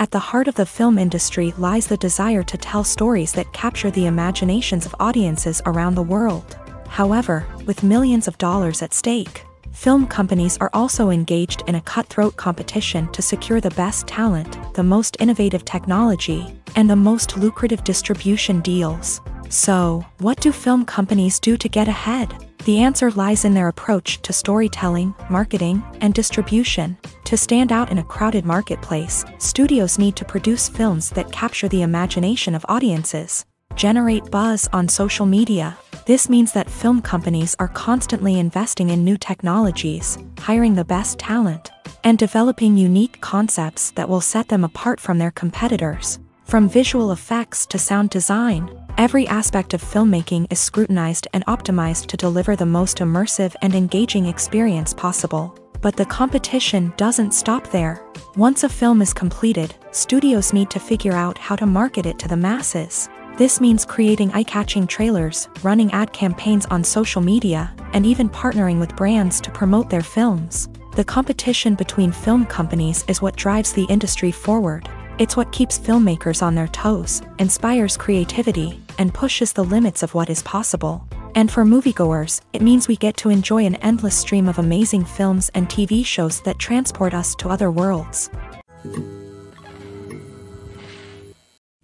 At the heart of the film industry lies the desire to tell stories that capture the imaginations of audiences around the world. However, with millions of dollars at stake, film companies are also engaged in a cutthroat competition to secure the best talent, the most innovative technology, and the most lucrative distribution deals. So, what do film companies do to get ahead? The answer lies in their approach to storytelling, marketing, and distribution. To stand out in a crowded marketplace, studios need to produce films that capture the imagination of audiences, generate buzz on social media. This means that film companies are constantly investing in new technologies, hiring the best talent, and developing unique concepts that will set them apart from their competitors. From visual effects to sound design, every aspect of filmmaking is scrutinized and optimized to deliver the most immersive and engaging experience possible. But the competition doesn't stop there. Once a film is completed, studios need to figure out how to market it to the masses. This means creating eye-catching trailers, running ad campaigns on social media, and even partnering with brands to promote their films. The competition between film companies is what drives the industry forward. It's what keeps filmmakers on their toes, inspires creativity, and pushes the limits of what is possible. And for moviegoers, it means we get to enjoy an endless stream of amazing films and TV shows that transport us to other worlds.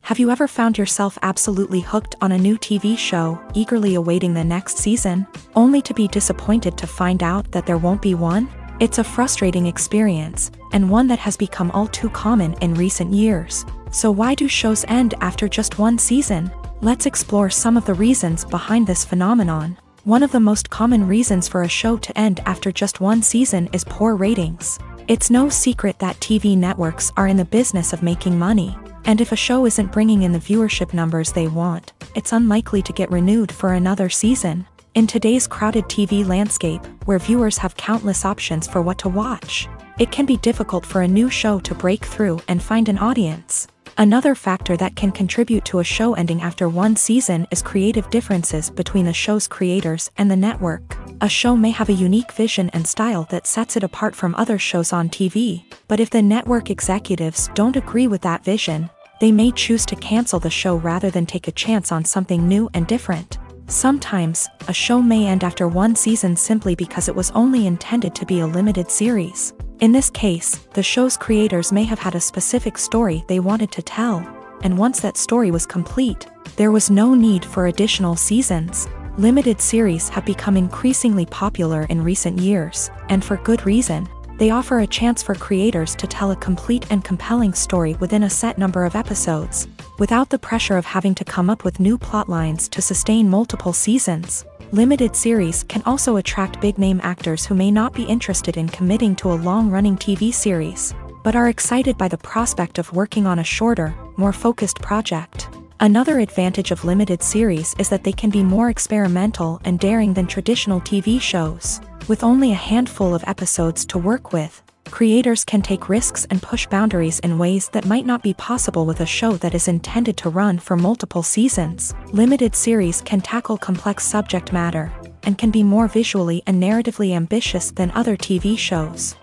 Have you ever found yourself absolutely hooked on a new TV show, eagerly awaiting the next season, only to be disappointed to find out that there won't be one? It's a frustrating experience, and one that has become all too common in recent years. So why do shows end after just one season? Let's explore some of the reasons behind this phenomenon. One of the most common reasons for a show to end after just one season is poor ratings. It's no secret that TV networks are in the business of making money, and if a show isn't bringing in the viewership numbers they want, it's unlikely to get renewed for another season. In today's crowded TV landscape, where viewers have countless options for what to watch, it can be difficult for a new show to break through and find an audience. Another factor that can contribute to a show ending after one season is creative differences between the show's creators and the network. A show may have a unique vision and style that sets it apart from other shows on TV, but if the network executives don't agree with that vision, they may choose to cancel the show rather than take a chance on something new and different. Sometimes, a show may end after one season simply because it was only intended to be a limited series. In this case, the show's creators may have had a specific story they wanted to tell, and once that story was complete, there was no need for additional seasons. Limited series have become increasingly popular in recent years, and for good reason. They offer a chance for creators to tell a complete and compelling story within a set number of episodes, without the pressure of having to come up with new plotlines to sustain multiple seasons. Limited series can also attract big-name actors who may not be interested in committing to a long-running TV series. but are excited by the prospect of working on a shorter, more focused project. Another advantage of limited series is that they can be more experimental and daring than traditional TV shows. With only a handful of episodes to work with, creators can take risks and push boundaries in ways that might not be possible with a show that is intended to run for multiple seasons. Limited series can tackle complex subject matter, and can be more visually and narratively ambitious than other TV shows.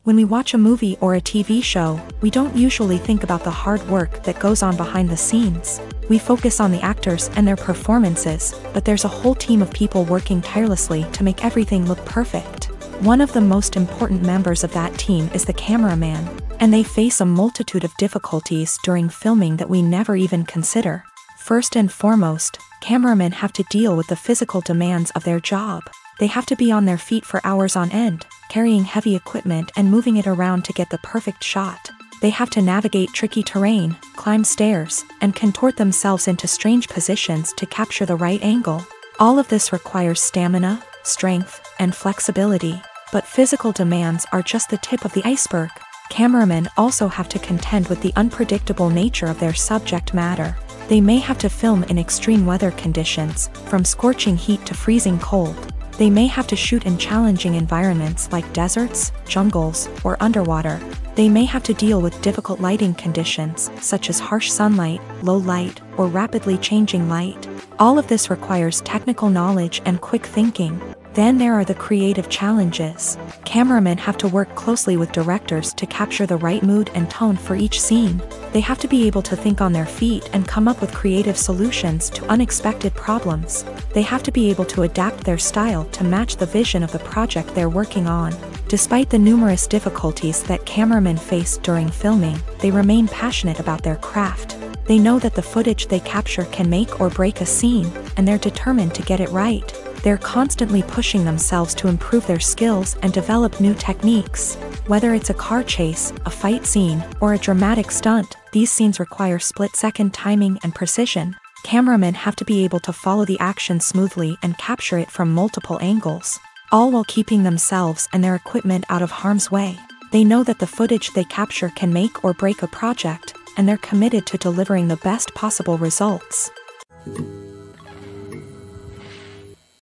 When we watch a movie or a TV show, we don't usually think about the hard work that goes on behind the scenes. We focus on the actors and their performances, but there's a whole team of people working tirelessly to make everything look perfect. One of the most important members of that team is the cameraman, and they face a multitude of difficulties during filming that we never even consider. First and foremost, cameramen have to deal with the physical demands of their job. They have to be on their feet for hours on end, carrying heavy equipment and moving it around to get the perfect shot. They have to navigate tricky terrain, climb stairs, and contort themselves into strange positions to capture the right angle. All of this requires stamina, strength, and flexibility. But physical demands are just the tip of the iceberg. Cameramen also have to contend with the unpredictable nature of their subject matter. They may have to film in extreme weather conditions, from scorching heat to freezing cold. They may have to shoot in challenging environments like deserts, jungles, or underwater. They may have to deal with difficult lighting conditions, such as harsh sunlight, low light, or rapidly changing light. All of this requires technical knowledge and quick thinking. Then there are the creative challenges. Cameramen have to work closely with directors to capture the right mood and tone for each scene. They have to be able to think on their feet and come up with creative solutions to unexpected problems. They have to be able to adapt their style to match the vision of the project they're working on. Despite the numerous difficulties that cameramen face during filming, they remain passionate about their craft. They know that the footage they capture can make or break a scene, and they're determined to get it right. They're constantly pushing themselves to improve their skills and develop new techniques. Whether it's a car chase, a fight scene, or a dramatic stunt, these scenes require split-second timing and precision. Cameramen have to be able to follow the action smoothly and capture it from multiple angles, all while keeping themselves and their equipment out of harm's way. They know that the footage they capture can make or break a project, and they're committed to delivering the best possible results.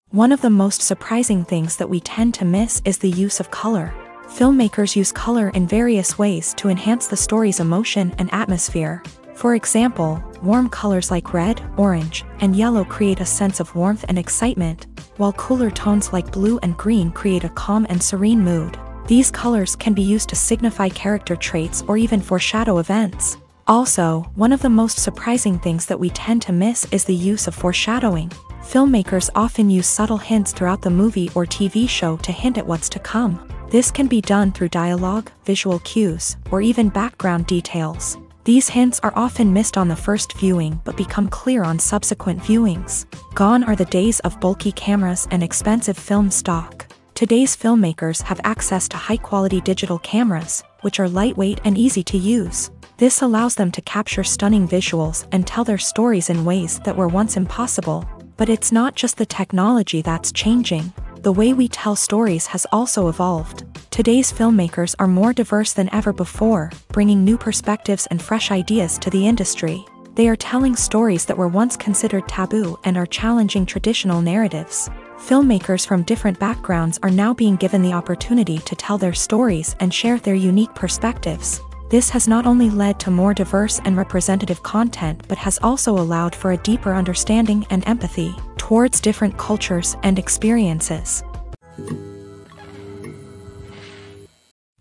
One of the most surprising things that we tend to miss is the use of color. Filmmakers use color in various ways to enhance the story's emotion and atmosphere. For example, warm colors like red, orange, and yellow create a sense of warmth and excitement, while cooler tones like blue and green create a calm and serene mood. These colors can be used to signify character traits or even foreshadow events. Also, one of the most surprising things that we tend to miss is the use of foreshadowing. Filmmakers often use subtle hints throughout the movie or TV show to hint at what's to come. This can be done through dialogue, visual cues, or even background details. These hints are often missed on the first viewing but become clear on subsequent viewings. Gone are the days of bulky cameras and expensive film stock. Today's filmmakers have access to high-quality digital cameras, which are lightweight and easy to use. This allows them to capture stunning visuals and tell their stories in ways that were once impossible. But it's not just the technology that's changing. The way we tell stories has also evolved. Today's filmmakers are more diverse than ever before, bringing new perspectives and fresh ideas to the industry. They are telling stories that were once considered taboo and are challenging traditional narratives. Filmmakers from different backgrounds are now being given the opportunity to tell their stories and share their unique perspectives. This has not only led to more diverse and representative content but has also allowed for a deeper understanding and empathy towards different cultures and experiences.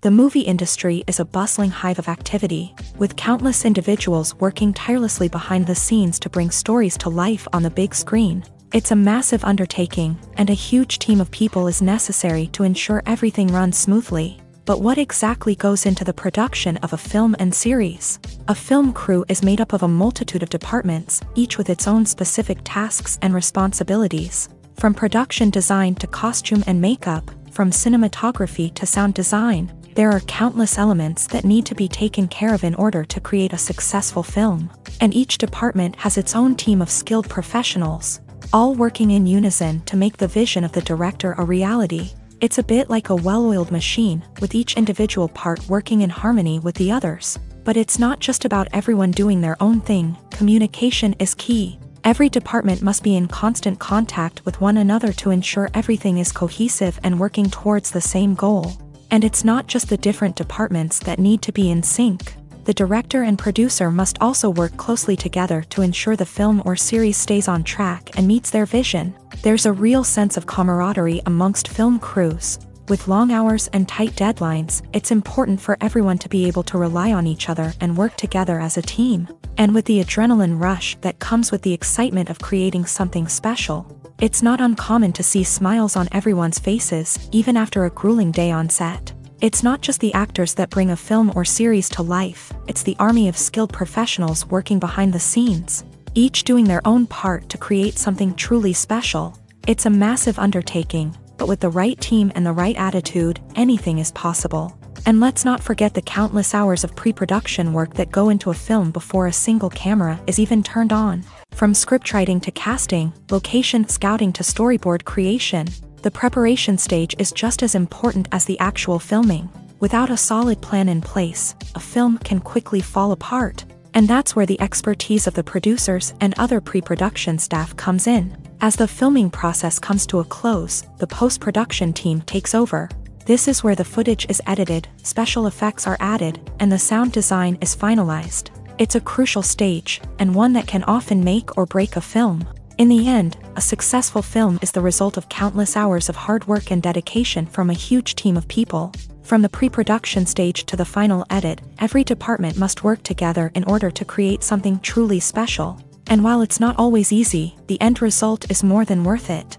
The movie industry is a bustling hive of activity, with countless individuals working tirelessly behind the scenes to bring stories to life on the big screen. It's a massive undertaking, and a huge team of people is necessary to ensure everything runs smoothly. But what exactly goes into the production of a film and series? A film crew is made up of a multitude of departments, each with its own specific tasks and responsibilities. From production design to costume and makeup, from cinematography to sound design, there are countless elements that need to be taken care of in order to create a successful film. And each department has its own team of skilled professionals, all working in unison to make the vision of the director a reality. It's a bit like a well-oiled machine, with each individual part working in harmony with the others. But it's not just about everyone doing their own thing. Communication is key. Every department must be in constant contact with one another to ensure everything is cohesive and working towards the same goal. And it's not just the different departments that need to be in sync. The director and producer must also work closely together to ensure the film or series stays on track and meets their vision. There's a real sense of camaraderie amongst film crews. With long hours and tight deadlines, it's important for everyone to be able to rely on each other and work together as a team. And with the adrenaline rush that comes with the excitement of creating something special, it's not uncommon to see smiles on everyone's faces, even after a grueling day on set. It's not just the actors that bring a film or series to life, it's the army of skilled professionals working behind the scenes, each doing their own part to create something truly special. It's a massive undertaking, but with the right team and the right attitude, anything is possible. And let's not forget the countless hours of pre-production work that go into a film before a single camera is even turned on. From scriptwriting to casting, location scouting to storyboard creation, the preparation stage is just as important as the actual filming. Without a solid plan in place, a film can quickly fall apart. And that's where the expertise of the producers and other pre-production staff comes in. As the filming process comes to a close, the post-production team takes over. This is where the footage is edited, special effects are added, and the sound design is finalized. It's a crucial stage, and one that can often make or break a film. In the end, a successful film is the result of countless hours of hard work and dedication from a huge team of people. From the pre-production stage to the final edit, every department must work together in order to create something truly special. And while it's not always easy, the end result is more than worth it.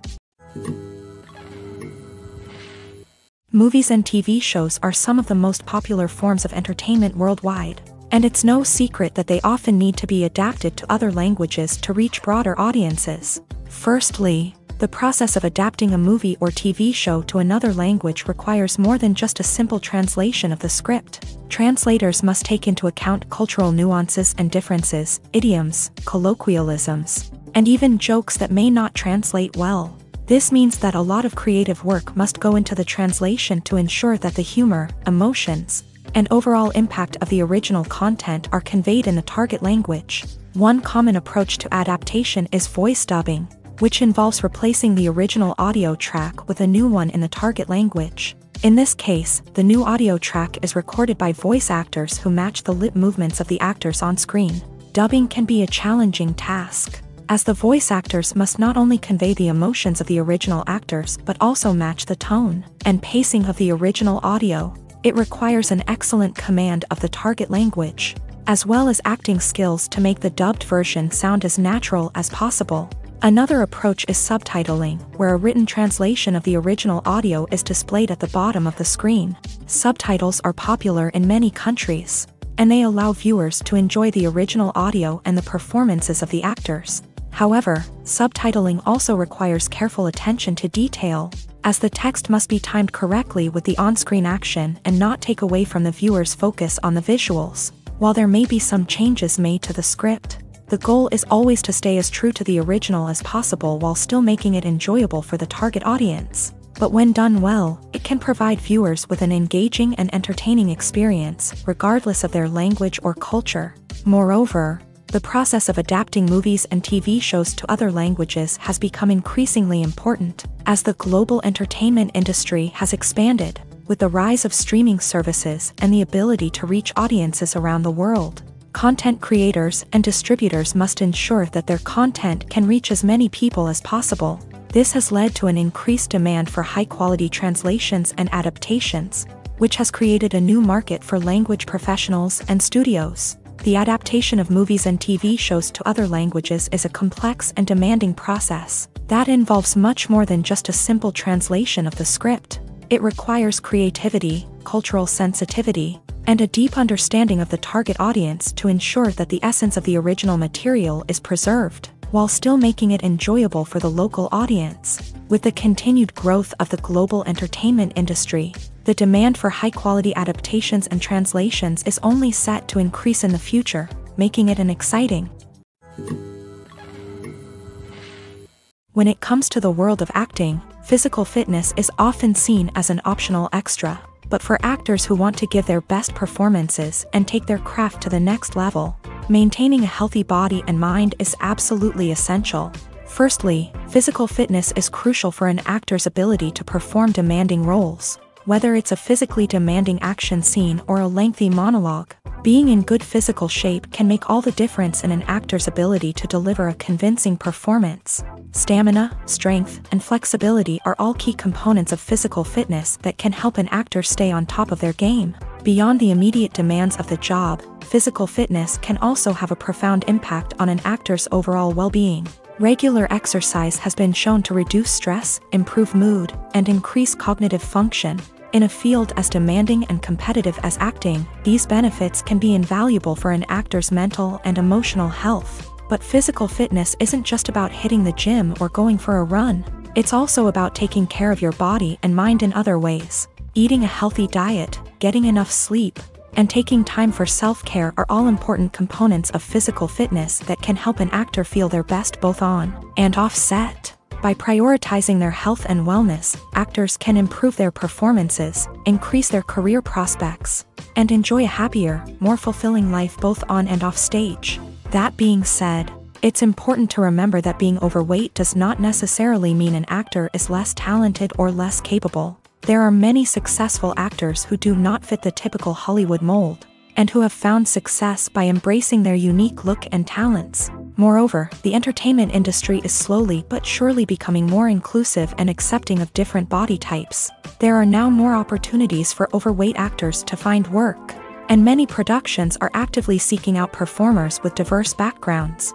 Movies and TV shows are some of the most popular forms of entertainment worldwide. And it's no secret that they often need to be adapted to other languages to reach broader audiences. Firstly, the process of adapting a movie or TV show to another language requires more than just a simple translation of the script. Translators must take into account cultural nuances and differences, idioms, colloquialisms, and even jokes that may not translate well. This means that a lot of creative work must go into the translation to ensure that the humor, emotions, and overall impact of the original content are conveyed in the target language. One common approach to adaptation is voice dubbing, which involves replacing the original audio track with a new one in the target language. In this case, the new audio track is recorded by voice actors who match the lip movements of the actors on screen. Dubbing can be a challenging task, as the voice actors must not only convey the emotions of the original actors but also match the tone and pacing of the original audio. It requires an excellent command of the target language, as well as acting skills to make the dubbed version sound as natural as possible. Another approach is subtitling, where a written translation of the original audio is displayed at the bottom of the screen. Subtitles are popular in many countries, and they allow viewers to enjoy the original audio and the performances of the actors. However, subtitling also requires careful attention to detail, as the text must be timed correctly with the on-screen action and not take away from the viewer's focus on the visuals. While there may be some changes made to the script, the goal is always to stay as true to the original as possible while still making it enjoyable for the target audience. But when done well, it can provide viewers with an engaging and entertaining experience, regardless of their language or culture. Moreover, the process of adapting movies and TV shows to other languages has become increasingly important, as the global entertainment industry has expanded, with the rise of streaming services and the ability to reach audiences around the world. Content creators and distributors must ensure that their content can reach as many people as possible. This has led to an increased demand for high-quality translations and adaptations, which has created a new market for language professionals and studios. The adaptation of movies and TV shows to other languages is a complex and demanding process that involves much more than just a simple translation of the script. It requires creativity, cultural sensitivity, and a deep understanding of the target audience to ensure that the essence of the original material is preserved, while still making it enjoyable for the local audience. With the continued growth of the global entertainment industry, the demand for high-quality adaptations and translations is only set to increase in the future, making it an exciting. When it comes to the world of acting, physical fitness is often seen as an optional extra. But for actors who want to give their best performances and take their craft to the next level, maintaining a healthy body and mind is absolutely essential. Firstly, physical fitness is crucial for an actor's ability to perform demanding roles. Whether it's a physically demanding action scene or a lengthy monologue, being in good physical shape can make all the difference in an actor's ability to deliver a convincing performance. Stamina, strength, and flexibility are all key components of physical fitness that can help an actor stay on top of their game. Beyond the immediate demands of the job, physical fitness can also have a profound impact on an actor's overall well-being. Regular exercise has been shown to reduce stress, improve mood, and increase cognitive function. In a field as demanding and competitive as acting, these benefits can be invaluable for an actor's mental and emotional health. But physical fitness isn't just about hitting the gym or going for a run. It's also about taking care of your body and mind in other ways. Eating a healthy diet, getting enough sleep, and taking time for self-care are all important components of physical fitness that can help an actor feel their best both on and off set. By prioritizing their health and wellness, actors can improve their performances, increase their career prospects, and enjoy a happier, more fulfilling life both on and off stage. That being said, it's important to remember that being overweight does not necessarily mean an actor is less talented or less capable. There are many successful actors who do not fit the typical Hollywood mold, and who have found success by embracing their unique look and talents. Moreover, the entertainment industry is slowly but surely becoming more inclusive and accepting of different body types. There are now more opportunities for overweight actors to find work, and many productions are actively seeking out performers with diverse backgrounds.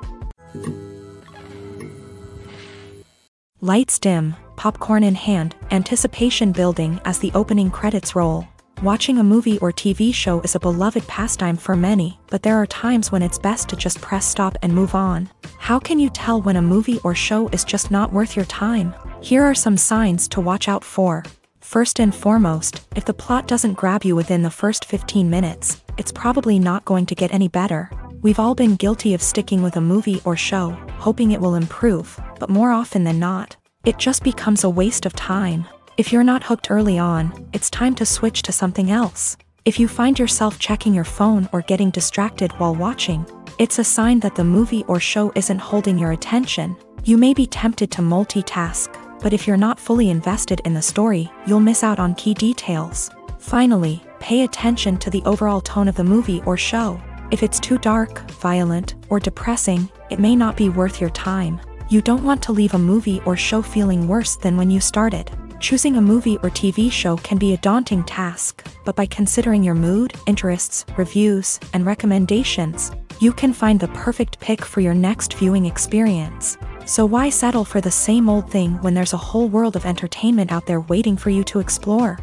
Lights dim, popcorn in hand, anticipation building as the opening credits roll. Watching a movie or TV show is a beloved pastime for many, but there are times when it's best to just press stop and move on. How can you tell when a movie or show is just not worth your time? Here are some signs to watch out for. First and foremost, if the plot doesn't grab you within the first 15 minutes, it's probably not going to get any better. We've all been guilty of sticking with a movie or show, hoping it will improve, but more often than not, it just becomes a waste of time. If you're not hooked early on, it's time to switch to something else. If you find yourself checking your phone or getting distracted while watching, it's a sign that the movie or show isn't holding your attention. You may be tempted to multitask, but if you're not fully invested in the story, you'll miss out on key details. Finally, pay attention to the overall tone of the movie or show. If it's too dark, violent, or depressing, it may not be worth your time. You don't want to leave a movie or show feeling worse than when you started. Choosing a movie or TV show can be a daunting task, but by considering your mood, interests, reviews, and recommendations, you can find the perfect pick for your next viewing experience. So why settle for the same old thing when there's a whole world of entertainment out there waiting for you to explore?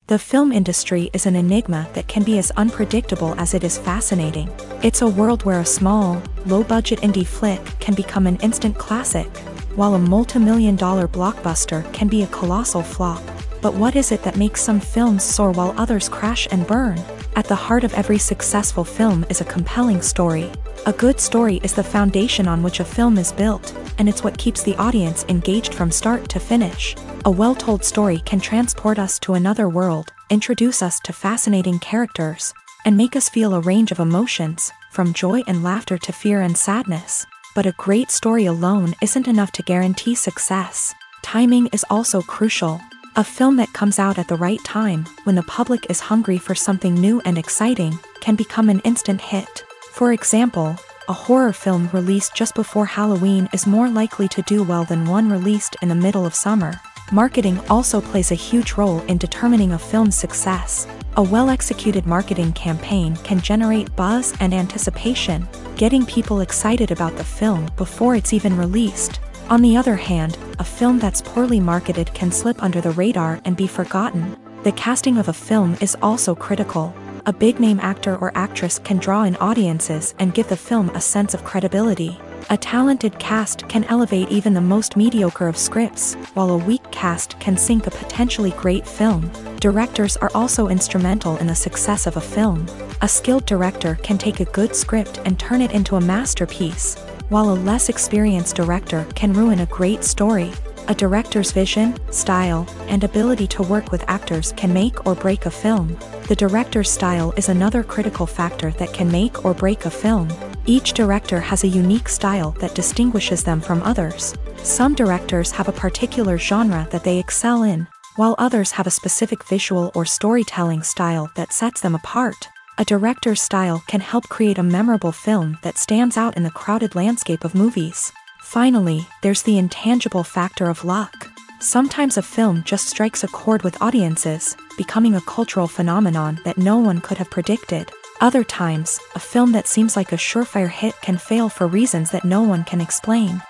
The film industry is an enigma that can be as unpredictable as it is fascinating. It's a world where a small, low-budget indie flick can become an instant classic, while a multi-million-dollar blockbuster can be a colossal flop. But what is it that makes some films soar while others crash and burn? At the heart of every successful film is a compelling story. A good story is the foundation on which a film is built, and it's what keeps the audience engaged from start to finish. A well-told story can transport us to another world, introduce us to fascinating characters, and make us feel a range of emotions, from joy and laughter to fear and sadness. But a great story alone isn't enough to guarantee success. Timing is also crucial. A film that comes out at the right time, when the public is hungry for something new and exciting, can become an instant hit. For example, a horror film released just before Halloween is more likely to do well than one released in the middle of summer. Marketing also plays a huge role in determining a film's success. A well-executed marketing campaign can generate buzz and anticipation, getting people excited about the film before it's even released. On the other hand, a film that's poorly marketed can slip under the radar and be forgotten. The casting of a film is also critical. A big-name actor or actress can draw in audiences and give the film a sense of credibility. A talented cast can elevate even the most mediocre of scripts, while a weak cast can sink a potentially great film. Directors are also instrumental in the success of a film. A skilled director can take a good script and turn it into a masterpiece, while a less experienced director can ruin a great story. A director's vision, style, and ability to work with actors can make or break a film. The director's style is another critical factor that can make or break a film. Each director has a unique style that distinguishes them from others. Some directors have a particular genre that they excel in, while others have a specific visual or storytelling style that sets them apart. A director's style can help create a memorable film that stands out in the crowded landscape of movies. Finally, there's the intangible factor of luck. Sometimes a film just strikes a chord with audiences, becoming a cultural phenomenon that no one could have predicted. Other times, a film that seems like a surefire hit can fail for reasons that no one can explain.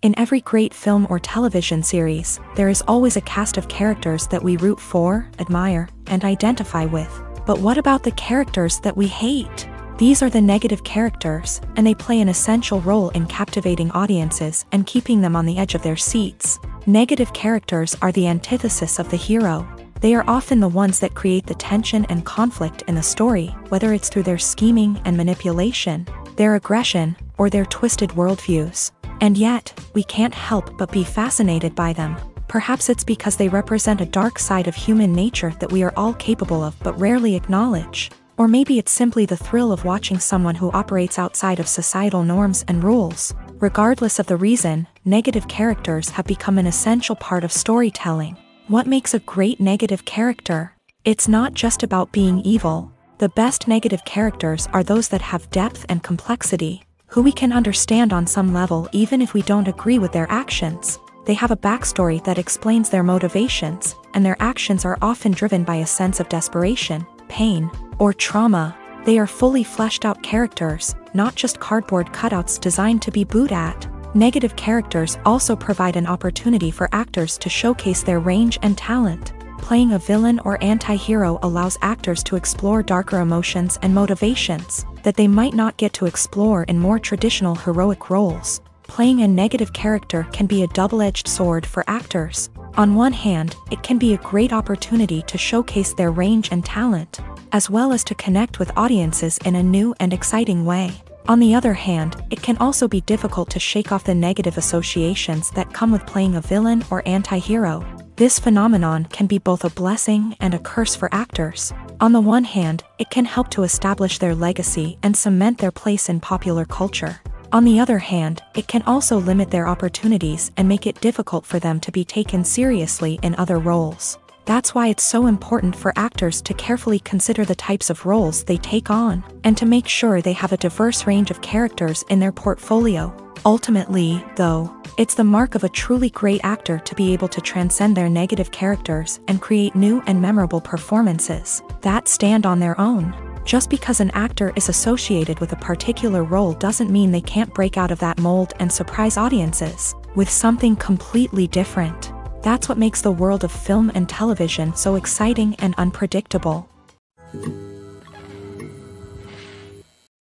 In every great film or television series, there is always a cast of characters that we root for, admire, and identify with. But what about the characters that we hate? These are the negative characters, and they play an essential role in captivating audiences and keeping them on the edge of their seats. Negative characters are the antithesis of the hero. They are often the ones that create the tension and conflict in the story, whether it's through their scheming and manipulation, their aggression, or their twisted worldviews. And yet, we can't help but be fascinated by them. Perhaps it's because they represent a dark side of human nature that we are all capable of but rarely acknowledge. Or maybe it's simply the thrill of watching someone who operates outside of societal norms and rules. Regardless of the reason, negative characters have become an essential part of storytelling. What makes a great negative character? It's not just about being evil. The best negative characters are those that have depth and complexity, who we can understand on some level even if we don't agree with their actions. They have a backstory that explains their motivations, and their actions are often driven by a sense of desperation, pain, or trauma. They are fully fleshed out characters, not just cardboard cutouts designed to be booed at. Negative characters also provide an opportunity for actors to showcase their range and talent. Playing a villain or anti-hero allows actors to explore darker emotions and motivations that they might not get to explore in more traditional heroic roles. Playing a negative character can be a double-edged sword for actors. On one hand, it can be a great opportunity to showcase their range and talent, as well as to connect with audiences in a new and exciting way. On the other hand, it can also be difficult to shake off the negative associations that come with playing a villain or anti-hero. This phenomenon can be both a blessing and a curse for actors. On the one hand, it can help to establish their legacy and cement their place in popular culture. On the other hand, it can also limit their opportunities and make it difficult for them to be taken seriously in other roles. That's why it's so important for actors to carefully consider the types of roles they take on, and to make sure they have a diverse range of characters in their portfolio. Ultimately, though, it's the mark of a truly great actor to be able to transcend their negative characters and create new and memorable performances that stand on their own. Just because an actor is associated with a particular role doesn't mean they can't break out of that mold and surprise audiences with something completely different. That's what makes the world of film and television so exciting and unpredictable.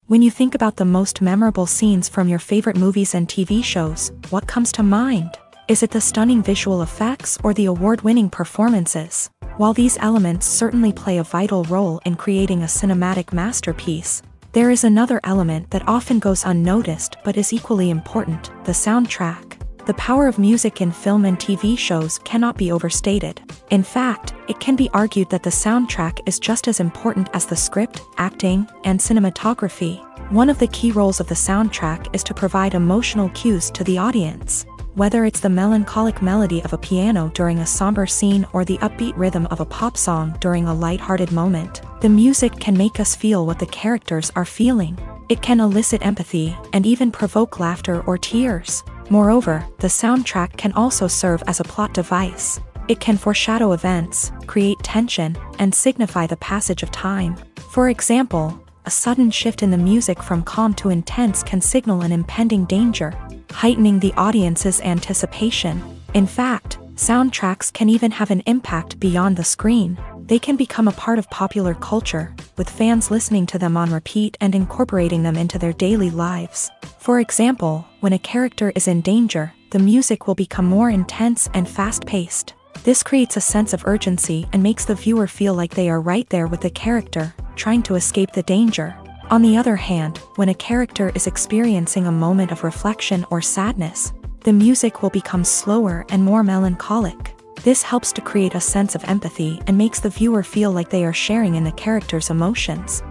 When you think about the most memorable scenes from your favorite movies and TV shows, what comes to mind? Is it the stunning visual effects or the award-winning performances? While these elements certainly play a vital role in creating a cinematic masterpiece, there is another element that often goes unnoticed but is equally important: the soundtrack. The power of music in film and TV shows cannot be overstated. In fact, it can be argued that the soundtrack is just as important as the script, acting, and cinematography. One of the key roles of the soundtrack is to provide emotional cues to the audience. Whether it's the melancholic melody of a piano during a somber scene or the upbeat rhythm of a pop song during a lighthearted moment, the music can make us feel what the characters are feeling. It can elicit empathy and even provoke laughter or tears. Moreover, the soundtrack can also serve as a plot device. It can foreshadow events, create tension, and signify the passage of time. For example, a sudden shift in the music from calm to intense can signal an impending danger, heightening the audience's anticipation. In fact, soundtracks can even have an impact beyond the screen. They can become a part of popular culture, with fans listening to them on repeat and incorporating them into their daily lives. For example, when a character is in danger, the music will become more intense and fast-paced. This creates a sense of urgency and makes the viewer feel like they are right there with the character, trying to escape the danger. On the other hand, when a character is experiencing a moment of reflection or sadness, the music will become slower and more melancholic. This helps to create a sense of empathy and makes the viewer feel like they are sharing in the character's emotions.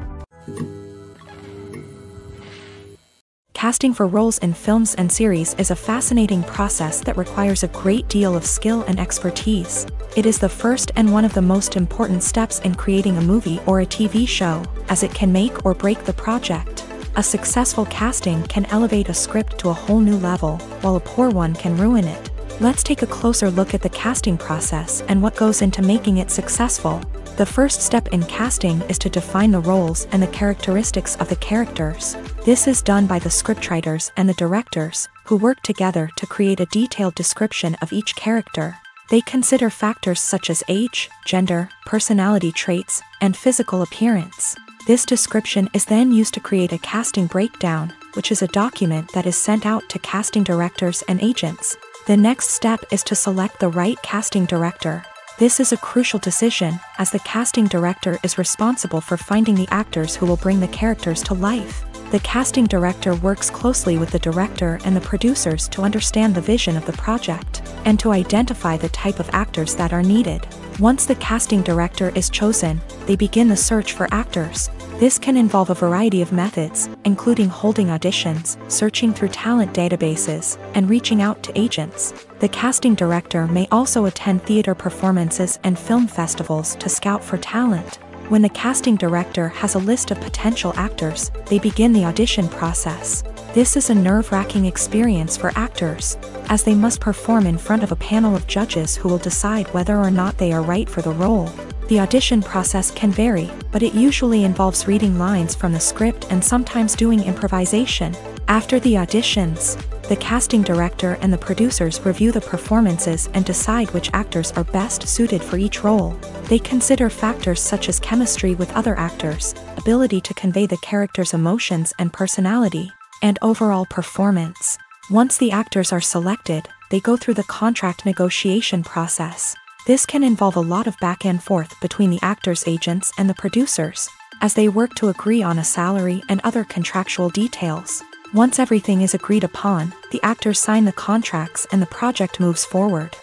Casting for roles in films and series is a fascinating process that requires a great deal of skill and expertise. It is the first and one of the most important steps in creating a movie or a TV show, as it can make or break the project. A successful casting can elevate a script to a whole new level, while a poor one can ruin it. Let's take a closer look at the casting process and what goes into making it successful. The first step in casting is to define the roles and the characteristics of the characters. This is done by the scriptwriters and the directors, who work together to create a detailed description of each character. They consider factors such as age, gender, personality traits, and physical appearance. This description is then used to create a casting breakdown, which is a document that is sent out to casting directors and agents. The next step is to select the right casting director. This is a crucial decision, as the casting director is responsible for finding the actors who will bring the characters to life. The casting director works closely with the director and the producers to understand the vision of the project, and to identify the type of actors that are needed. Once the casting director is chosen, they begin the search for actors. This can involve a variety of methods, including holding auditions, searching through talent databases, and reaching out to agents. The casting director may also attend theater performances and film festivals to scout for talent. When the casting director has a list of potential actors, they begin the audition process. This is a nerve-wracking experience for actors, as they must perform in front of a panel of judges who will decide whether or not they are right for the role. The audition process can vary, but it usually involves reading lines from the script and sometimes doing improvisation. After the auditions, the casting director and the producers review the performances and decide which actors are best suited for each role. They consider factors such as chemistry with other actors, ability to convey the character's emotions and personality, and overall performance. Once the actors are selected, they go through the contract negotiation process. This can involve a lot of back and forth between the actors' agents and the producers, as they work to agree on a salary and other contractual details. Once everything is agreed upon, the actors sign the contracts and the project moves forward.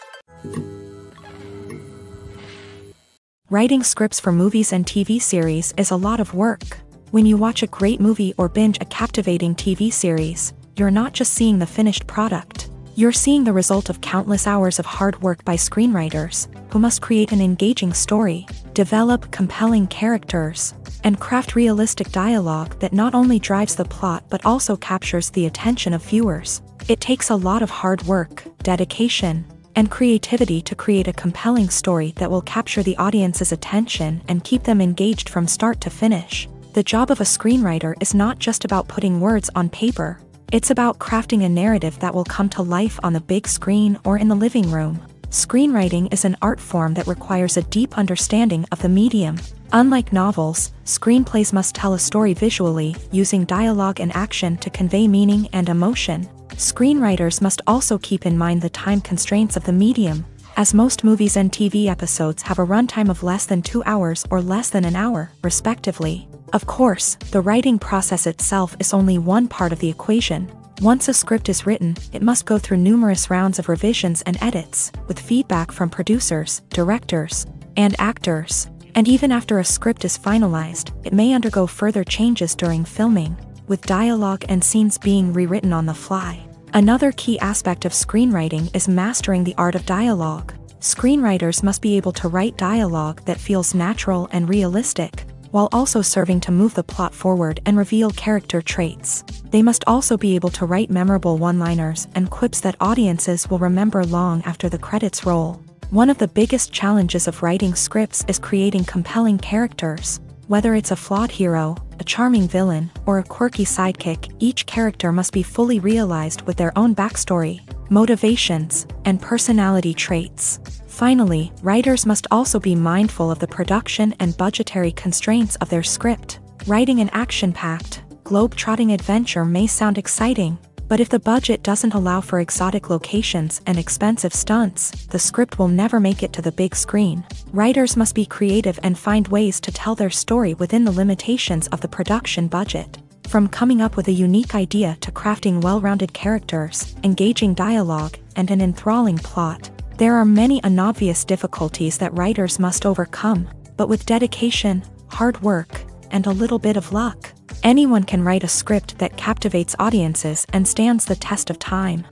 Writing scripts for movies and TV series is a lot of work. When you watch a great movie or binge a captivating TV series, you're not just seeing the finished product. You're seeing the result of countless hours of hard work by screenwriters, who must create an engaging story, develop compelling characters, and craft realistic dialogue that not only drives the plot but also captures the attention of viewers. It takes a lot of hard work, dedication, and creativity to create a compelling story that will capture the audience's attention and keep them engaged from start to finish. The job of a screenwriter is not just about putting words on paper. It's about crafting a narrative that will come to life on the big screen or in the living room. Screenwriting is an art form that requires a deep understanding of the medium. Unlike novels, screenplays must tell a story visually, using dialogue and action to convey meaning and emotion. Screenwriters must also keep in mind the time constraints of the medium, as most movies and TV episodes have a runtime of less than 2 hours or less than an hour, respectively. Of course, the writing process itself is only one part of the equation. Once a script is written, it must go through numerous rounds of revisions and edits, with feedback from producers, directors, and actors. And even after a script is finalized, it may undergo further changes during filming, with dialogue and scenes being rewritten on the fly. Another key aspect of screenwriting is mastering the art of dialogue. Screenwriters must be able to write dialogue that feels natural and realistic, while also serving to move the plot forward and reveal character traits. They must also be able to write memorable one-liners and quips that audiences will remember long after the credits roll. One of the biggest challenges of writing scripts is creating compelling characters. Whether it's a flawed hero, a charming villain, or a quirky sidekick, each character must be fully realized with their own backstory, motivations, and personality traits. Finally, writers must also be mindful of the production and budgetary constraints of their script. Writing an action-packed, globe-trotting adventure may sound exciting, But if the budget doesn't allow for exotic locations and expensive stunts, the script will never make it to the big screen. Writers must be creative and find ways to tell their story within the limitations of the production budget. From coming up with a unique idea to crafting well-rounded characters, engaging dialogue, and an enthralling plot, there are many unobvious difficulties that writers must overcome, but with dedication, hard work, and a little bit of luck, anyone can write a script that captivates audiences and stands the test of time.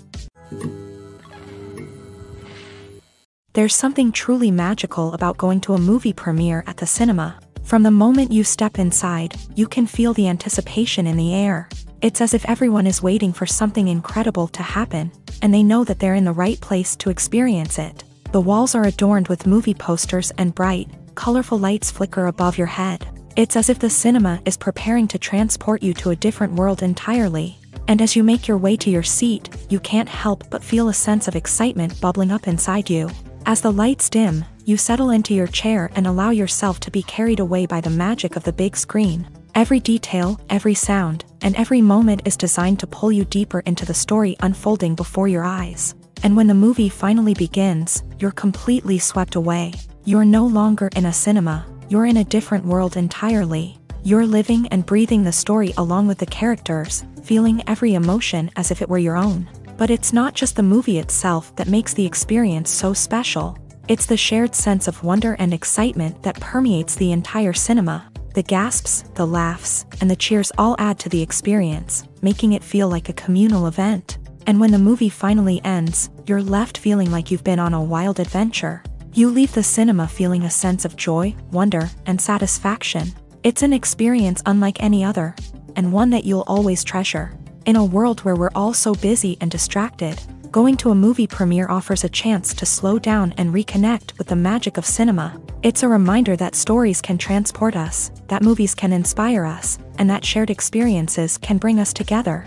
There's something truly magical about going to a movie premiere at the cinema. From the moment you step inside, you can feel the anticipation in the air. It's as if everyone is waiting for something incredible to happen, and they know that they're in the right place to experience it. The walls are adorned with movie posters and bright, colorful lights flicker above your head. It's as if the cinema is preparing to transport you to a different world entirely. And as you make your way to your seat, you can't help but feel a sense of excitement bubbling up inside you. As the lights dim, you settle into your chair and allow yourself to be carried away by the magic of the big screen. Every detail, every sound, and every moment is designed to pull you deeper into the story unfolding before your eyes. And when the movie finally begins, you're completely swept away. You're no longer in a cinema. You're in a different world entirely. You're living and breathing the story along with the characters, feeling every emotion as if it were your own. But it's not just the movie itself that makes the experience so special. It's the shared sense of wonder and excitement that permeates the entire cinema. The gasps, the laughs, and the cheers all add to the experience, making it feel like a communal event. And when the movie finally ends, you're left feeling like you've been on a wild adventure. You leave the cinema feeling a sense of joy, wonder, and satisfaction. It's an experience unlike any other, and one that you'll always treasure. In a world where we're all so busy and distracted, going to a movie premiere offers a chance to slow down and reconnect with the magic of cinema. It's a reminder that stories can transport us, that movies can inspire us, and that shared experiences can bring us together.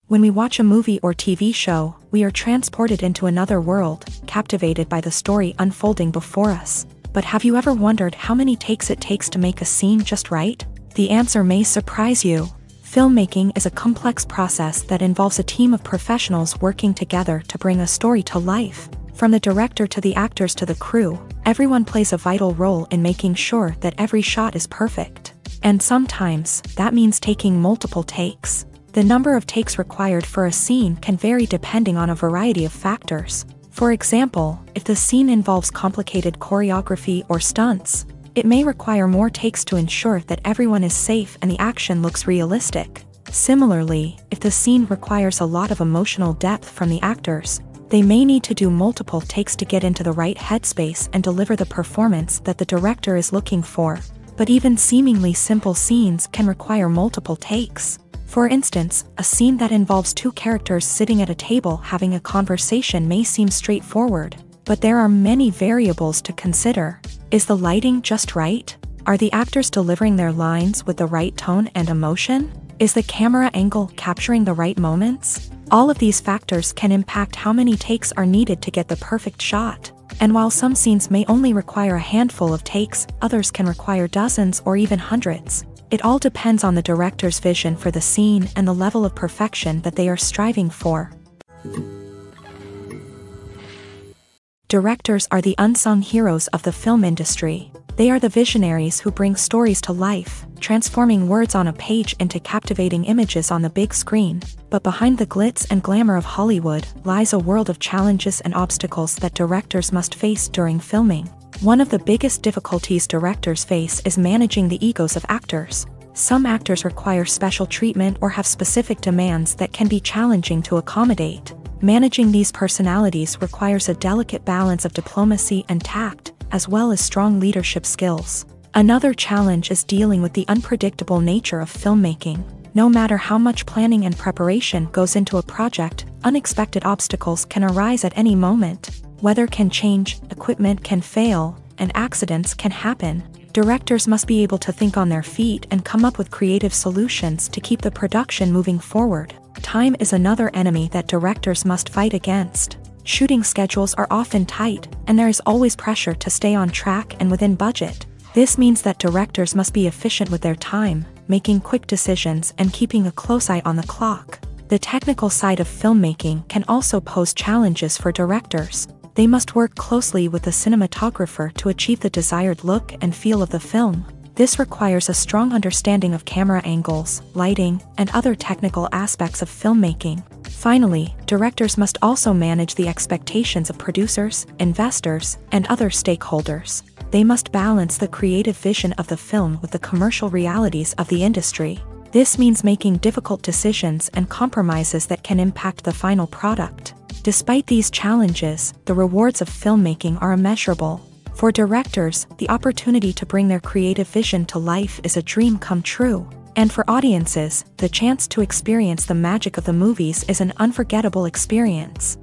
When we watch a movie or TV show, we are transported into another world, captivated by the story unfolding before us. But have you ever wondered how many takes it takes to make a scene just right? The answer may surprise you. Filmmaking is a complex process that involves a team of professionals working together to bring a story to life. From the director to the actors to the crew, everyone plays a vital role in making sure that every shot is perfect. And sometimes, that means taking multiple takes. The number of takes required for a scene can vary depending on a variety of factors. For example, if the scene involves complicated choreography or stunts, it may require more takes to ensure that everyone is safe and the action looks realistic. Similarly, if the scene requires a lot of emotional depth from the actors, they may need to do multiple takes to get into the right headspace and deliver the performance that the director is looking for. But even seemingly simple scenes can require multiple takes. For instance, a scene that involves two characters sitting at a table having a conversation may seem straightforward, but there are many variables to consider. Is the lighting just right? Are the actors delivering their lines with the right tone and emotion? Is the camera angle capturing the right moments? All of these factors can impact how many takes are needed to get the perfect shot. And while some scenes may only require a handful of takes, others can require dozens or even hundreds. It all depends on the director's vision for the scene and the level of perfection that they are striving for. Directors are the unsung heroes of the film industry. They are the visionaries who bring stories to life, transforming words on a page into captivating images on the big screen. But behind the glitz and glamour of Hollywood lies a world of challenges and obstacles that directors must face during filming. One of the biggest difficulties directors face is managing the egos of actors. Some actors require special treatment or have specific demands that can be challenging to accommodate. Managing these personalities requires a delicate balance of diplomacy and tact, as well as strong leadership skills. Another challenge is dealing with the unpredictable nature of filmmaking. No matter how much planning and preparation goes into a project, unexpected obstacles can arise at any moment. Weather can change, equipment can fail, and accidents can happen. Directors must be able to think on their feet and come up with creative solutions to keep the production moving forward. Time is another enemy that directors must fight against. Shooting schedules are often tight, and there is always pressure to stay on track and within budget. This means that directors must be efficient with their time, making quick decisions and keeping a close eye on the clock. The technical side of filmmaking can also pose challenges for directors. They must work closely with the cinematographer to achieve the desired look and feel of the film. This requires a strong understanding of camera angles, lighting, and other technical aspects of filmmaking. Finally, directors must also manage the expectations of producers, investors, and other stakeholders. They must balance the creative vision of the film with the commercial realities of the industry. This means making difficult decisions and compromises that can impact the final product. Despite these challenges, the rewards of filmmaking are immeasurable. For directors, the opportunity to bring their creative vision to life is a dream come true. And for audiences, the chance to experience the magic of the movies is an unforgettable experience.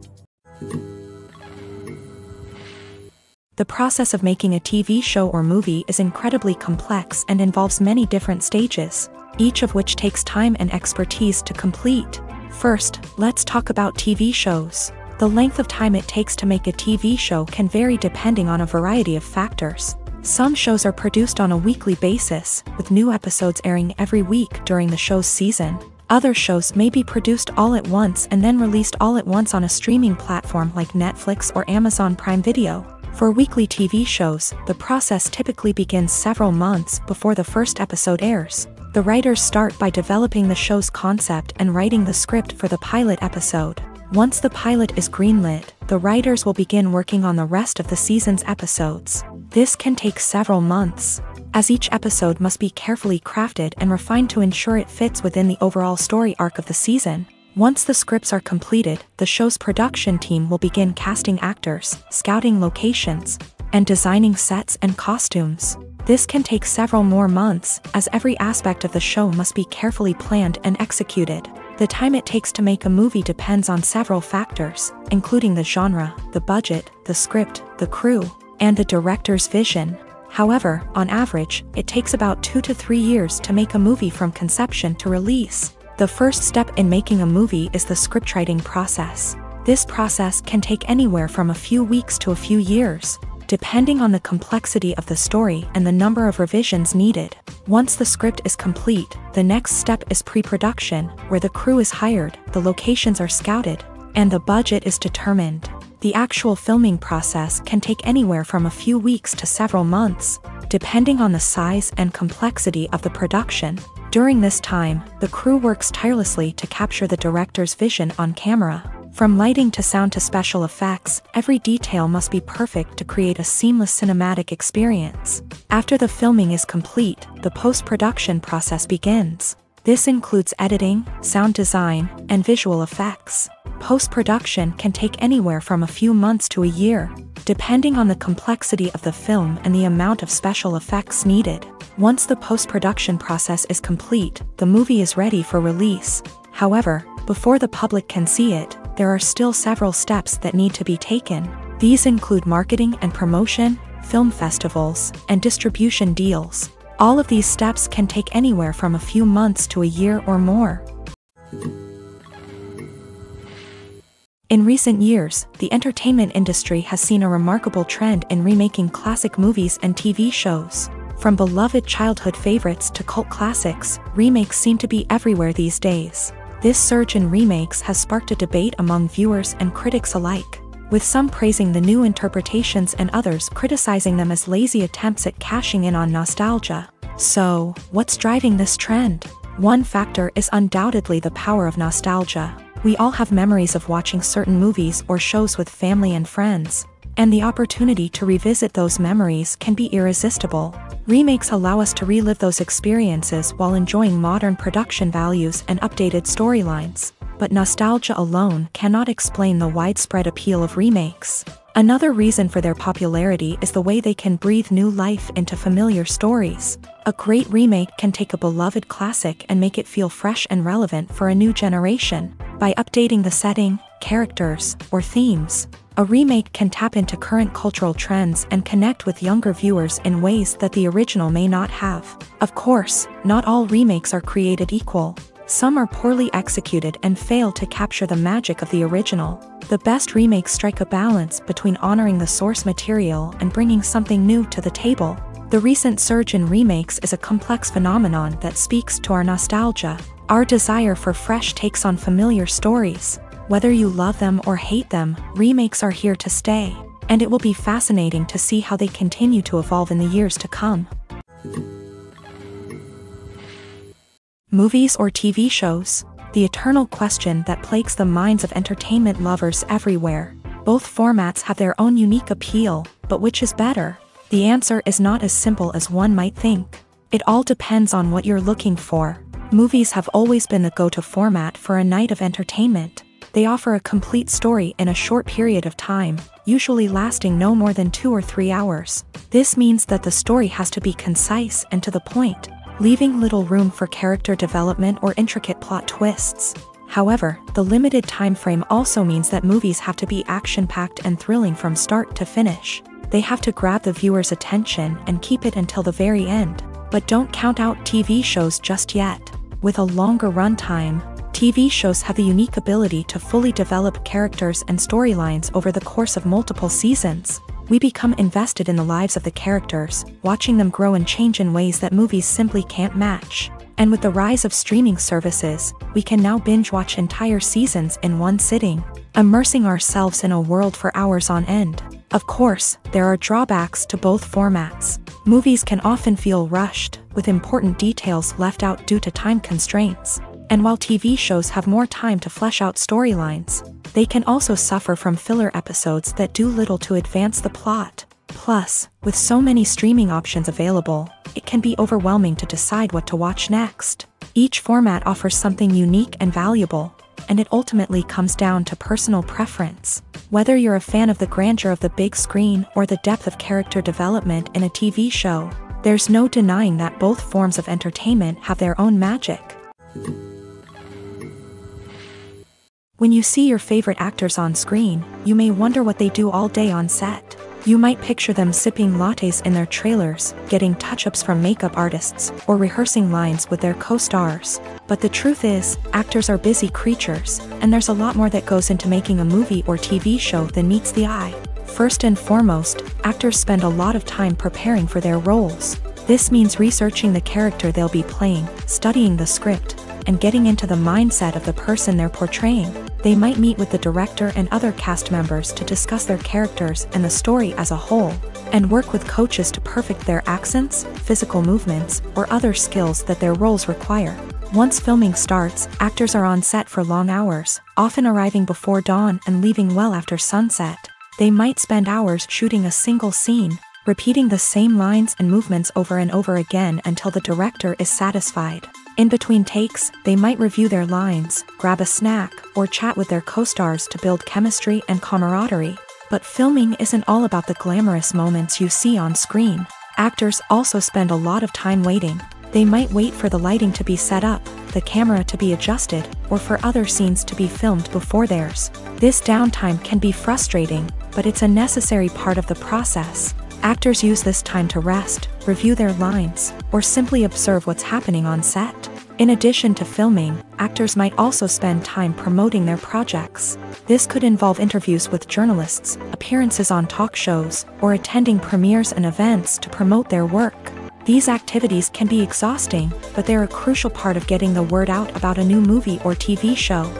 The process of making a TV show or movie is incredibly complex and involves many different stages, each of which takes time and expertise to complete. First, let's talk about TV shows. The length of time it takes to make a TV show can vary depending on a variety of factors. Some shows are produced on a weekly basis, with new episodes airing every week during the show's season. Other shows may be produced all at once and then released all at once on a streaming platform like Netflix or Amazon Prime Video. For weekly TV shows, the process typically begins several months before the first episode airs. The writers start by developing the show's concept and writing the script for the pilot episode. Once the pilot is greenlit, the writers will begin working on the rest of the season's episodes. This can take several months, as each episode must be carefully crafted and refined to ensure it fits within the overall story arc of the season. Once the scripts are completed, the show's production team will begin casting actors, scouting locations, and designing sets and costumes. This can take several more months, as every aspect of the show must be carefully planned and executed. The time it takes to make a movie depends on several factors, including the genre, the budget, the script, the crew, and the director's vision. However, on average, it takes about 2 to 3 years to make a movie from conception to release. The first step in making a movie is the scriptwriting process. This process can take anywhere from a few weeks to a few years, depending on the complexity of the story and the number of revisions needed. Once the script is complete, the next step is pre-production, where the crew is hired, the locations are scouted, and the budget is determined. The actual filming process can take anywhere from a few weeks to several months, depending on the size and complexity of the production. During this time, the crew works tirelessly to capture the director's vision on camera. From lighting to sound to special effects, every detail must be perfect to create a seamless cinematic experience. After the filming is complete, the post-production process begins. This includes editing, sound design, and visual effects. Post-production can take anywhere from a few months to a year, depending on the complexity of the film and the amount of special effects needed. Once the post-production process is complete, the movie is ready for release. However, before the public can see it, there are still several steps that need to be taken. These include marketing and promotion, film festivals, and distribution deals. All of these steps can take anywhere from a few months to a year or more. In recent years, the entertainment industry has seen a remarkable trend in remaking classic movies and TV shows. From beloved childhood favorites to cult classics, remakes seem to be everywhere these days. This surge in remakes has sparked a debate among viewers and critics alike, with some praising the new interpretations and others criticizing them as lazy attempts at cashing in on nostalgia. So, what's driving this trend? One factor is undoubtedly the power of nostalgia. We all have memories of watching certain movies or shows with family and friends, and the opportunity to revisit those memories can be irresistible. Remakes allow us to relive those experiences while enjoying modern production values and updated storylines. But nostalgia alone cannot explain the widespread appeal of remakes. Another reason for their popularity is the way they can breathe new life into familiar stories. A great remake can take a beloved classic and make it feel fresh and relevant for a new generation. By updating the setting, characters, or themes, a remake can tap into current cultural trends and connect with younger viewers in ways that the original may not have. Of course, not all remakes are created equal. Some are poorly executed and fail to capture the magic of the original. The best remakes strike a balance between honoring the source material and bringing something new to the table. The recent surge in remakes is a complex phenomenon that speaks to our nostalgia, our desire for fresh takes on familiar stories. Whether you love them or hate them, remakes are here to stay, and it will be fascinating to see how they continue to evolve in the years to come. Movies or TV shows? The eternal question that plagues the minds of entertainment lovers everywhere. Both formats have their own unique appeal, but which is better? The answer is not as simple as one might think. It all depends on what you're looking for. Movies have always been the go-to format for a night of entertainment. They offer a complete story in a short period of time, usually lasting no more than 2 or 3 hours. This means that the story has to be concise and to the point, leaving little room for character development or intricate plot twists. However, the limited time frame also means that movies have to be action-packed and thrilling from start to finish. They have to grab the viewer's attention and keep it until the very end. But don't count out TV shows just yet. With a longer runtime, TV shows have the unique ability to fully develop characters and storylines over the course of multiple seasons. We become invested in the lives of the characters, watching them grow and change in ways that movies simply can't match. And with the rise of streaming services, we can now binge-watch entire seasons in one sitting, immersing ourselves in a world for hours on end. Of course, there are drawbacks to both formats. Movies can often feel rushed, with important details left out due to time constraints. And while TV shows have more time to flesh out storylines, they can also suffer from filler episodes that do little to advance the plot. Plus, with so many streaming options available, it can be overwhelming to decide what to watch next. Each format offers something unique and valuable, and it ultimately comes down to personal preference. Whether you're a fan of the grandeur of the big screen or the depth of character development in a TV show, there's no denying that both forms of entertainment have their own magic. When you see your favorite actors on screen, you may wonder what they do all day on set. You might picture them sipping lattes in their trailers, getting touch-ups from makeup artists, or rehearsing lines with their co-stars. But the truth is, actors are busy creatures, and there's a lot more that goes into making a movie or TV show than meets the eye. First and foremost, actors spend a lot of time preparing for their roles. This means researching the character they'll be playing, studying the script, and getting into the mindset of the person they're portraying. They might meet with the director and other cast members to discuss their characters and the story as a whole, and work with coaches to perfect their accents, physical movements, or other skills that their roles require. Once filming starts, actors are on set for long hours, often arriving before dawn and leaving well after sunset. They might spend hours shooting a single scene, repeating the same lines and movements over and over again until the director is satisfied. In between takes, they might review their lines, grab a snack, or chat with their co-stars to build chemistry and camaraderie. But filming isn't all about the glamorous moments you see on screen. Actors also spend a lot of time waiting. They might wait for the lighting to be set up, the camera to be adjusted, or for other scenes to be filmed before theirs. This downtime can be frustrating, but it's a necessary part of the process. Actors use this time to rest, review their lines, or simply observe what's happening on set. In addition to filming, actors might also spend time promoting their projects. This could involve interviews with journalists, appearances on talk shows, or attending premieres and events to promote their work. These activities can be exhausting, but they're a crucial part of getting the word out about a new movie or TV show.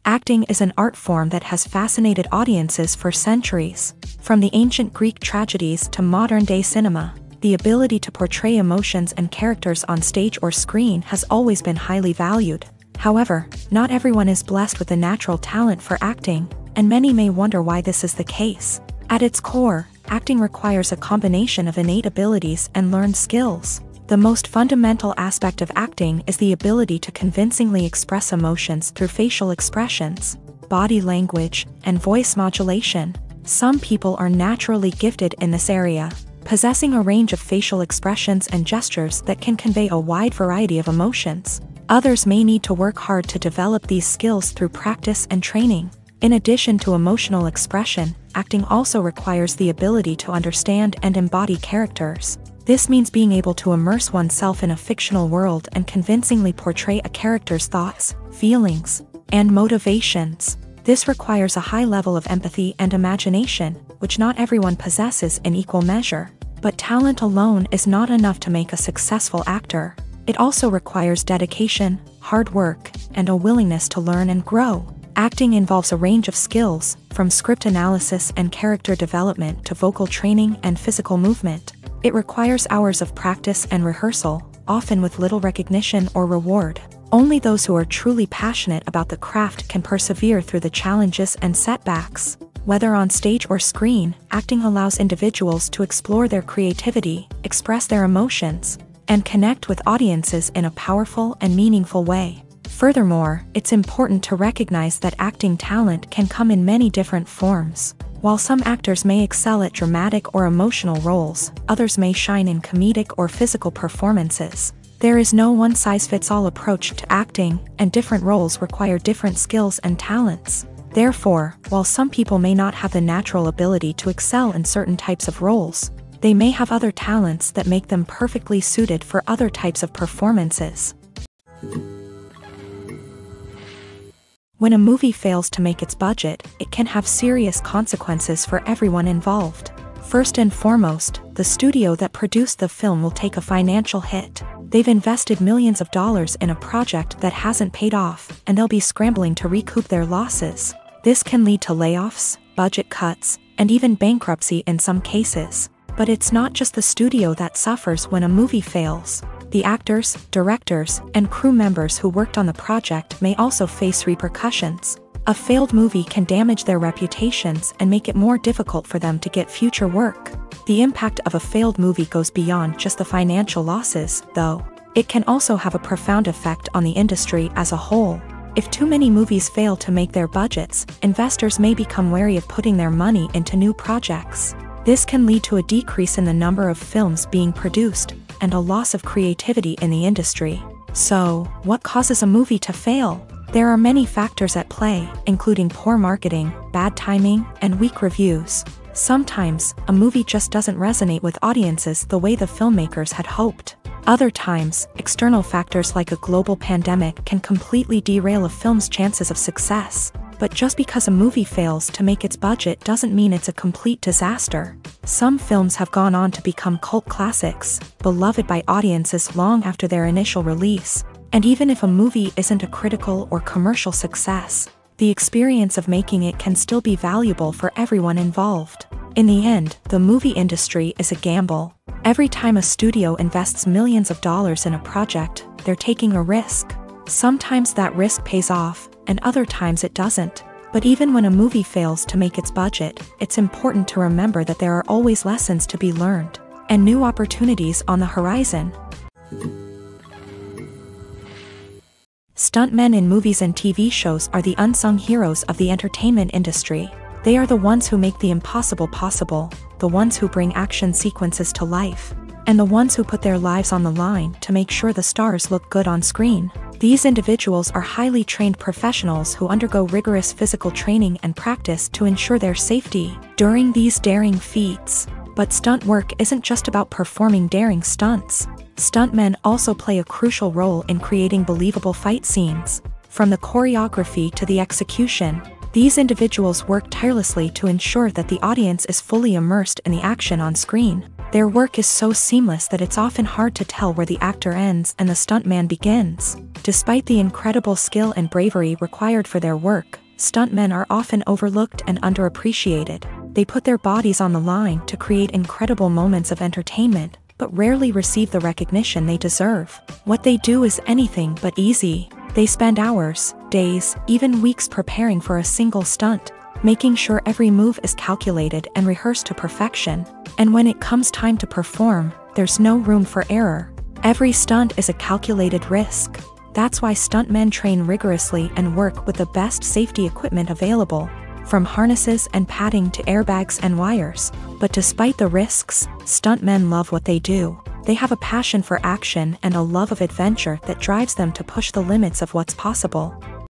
Acting is an art form that has fascinated audiences for centuries. From the ancient Greek tragedies to modern-day cinema, the ability to portray emotions and characters on stage or screen has always been highly valued. However, not everyone is blessed with the natural talent for acting, and many may wonder why this is the case. At its core, acting requires a combination of innate abilities and learned skills. The most fundamental aspect of acting is the ability to convincingly express emotions through facial expressions, body language, and voice modulation. Some people are naturally gifted in this area, possessing a range of facial expressions and gestures that can convey a wide variety of emotions. Others may need to work hard to develop these skills through practice and training. In addition to emotional expression, acting also requires the ability to understand and embody characters. This means being able to immerse oneself in a fictional world and convincingly portray a character's thoughts, feelings, and motivations. This requires a high level of empathy and imagination, which not everyone possesses in equal measure. But talent alone is not enough to make a successful actor. It also requires dedication, hard work, and a willingness to learn and grow. Acting involves a range of skills, from script analysis and character development to vocal training and physical movement. It requires hours of practice and rehearsal, often with little recognition or reward. Only those who are truly passionate about the craft can persevere through the challenges and setbacks. Whether on stage or screen, acting allows individuals to explore their creativity, express their emotions, and connect with audiences in a powerful and meaningful way. Furthermore, it's important to recognize that acting talent can come in many different forms. While some actors may excel at dramatic or emotional roles, others may shine in comedic or physical performances. There is no one-size-fits-all approach to acting, and different roles require different skills and talents. Therefore, while some people may not have the natural ability to excel in certain types of roles, they may have other talents that make them perfectly suited for other types of performances. When a movie fails to make its budget, it can have serious consequences for everyone involved. First and foremost, the studio that produced the film will take a financial hit. They've invested millions of dollars in a project that hasn't paid off, and they'll be scrambling to recoup their losses. This can lead to layoffs, budget cuts, and even bankruptcy in some cases. But it's not just the studio that suffers when a movie fails. The actors, directors, and crew members who worked on the project may also face repercussions. A failed movie can damage their reputations and make it more difficult for them to get future work. The impact of a failed movie goes beyond just the financial losses, though. It can also have a profound effect on the industry as a whole. If too many movies fail to make their budgets, investors may become wary of putting their money into new projects. This can lead to a decrease in the number of films being produced, and a loss of creativity in the industry. So, what causes a movie to fail? There are many factors at play, including poor marketing, bad timing, and weak reviews. Sometimes, a movie just doesn't resonate with audiences the way the filmmakers had hoped. Other times, external factors like a global pandemic can completely derail a film's chances of success. But just because a movie fails to make its budget doesn't mean it's a complete disaster. Some films have gone on to become cult classics, beloved by audiences long after their initial release. And even if a movie isn't a critical or commercial success, the experience of making it can still be valuable for everyone involved. In the end, the movie industry is a gamble. Every time a studio invests millions of dollars in a project, they're taking a risk. Sometimes that risk pays off, and other times it doesn't. But even when a movie fails to make its budget, it's important to remember that there are always lessons to be learned, and new opportunities on the horizon. Stuntmen in movies and TV shows are the unsung heroes of the entertainment industry. They are the ones who make the impossible possible, the ones who bring action sequences to life, and the ones who put their lives on the line to make sure the stars look good on screen. These individuals are highly trained professionals who undergo rigorous physical training and practice to ensure their safety during these daring feats. But stunt work isn't just about performing daring stunts. Stuntmen also play a crucial role in creating believable fight scenes. From the choreography to the execution, these individuals work tirelessly to ensure that the audience is fully immersed in the action on screen. Their work is so seamless that it's often hard to tell where the actor ends and the stuntman begins. Despite the incredible skill and bravery required for their work, stuntmen are often overlooked and underappreciated. They put their bodies on the line to create incredible moments of entertainment, but rarely receive the recognition they deserve. What they do is anything but easy. They spend hours, days, even weeks preparing for a single stunt, making sure every move is calculated and rehearsed to perfection. And when it comes time to perform, there's no room for error. Every stunt is a calculated risk. That's why stuntmen train rigorously and work with the best safety equipment available, from harnesses and padding to airbags and wires. But despite the risks, stuntmen love what they do. They have a passion for action and a love of adventure that drives them to push the limits of what's possible.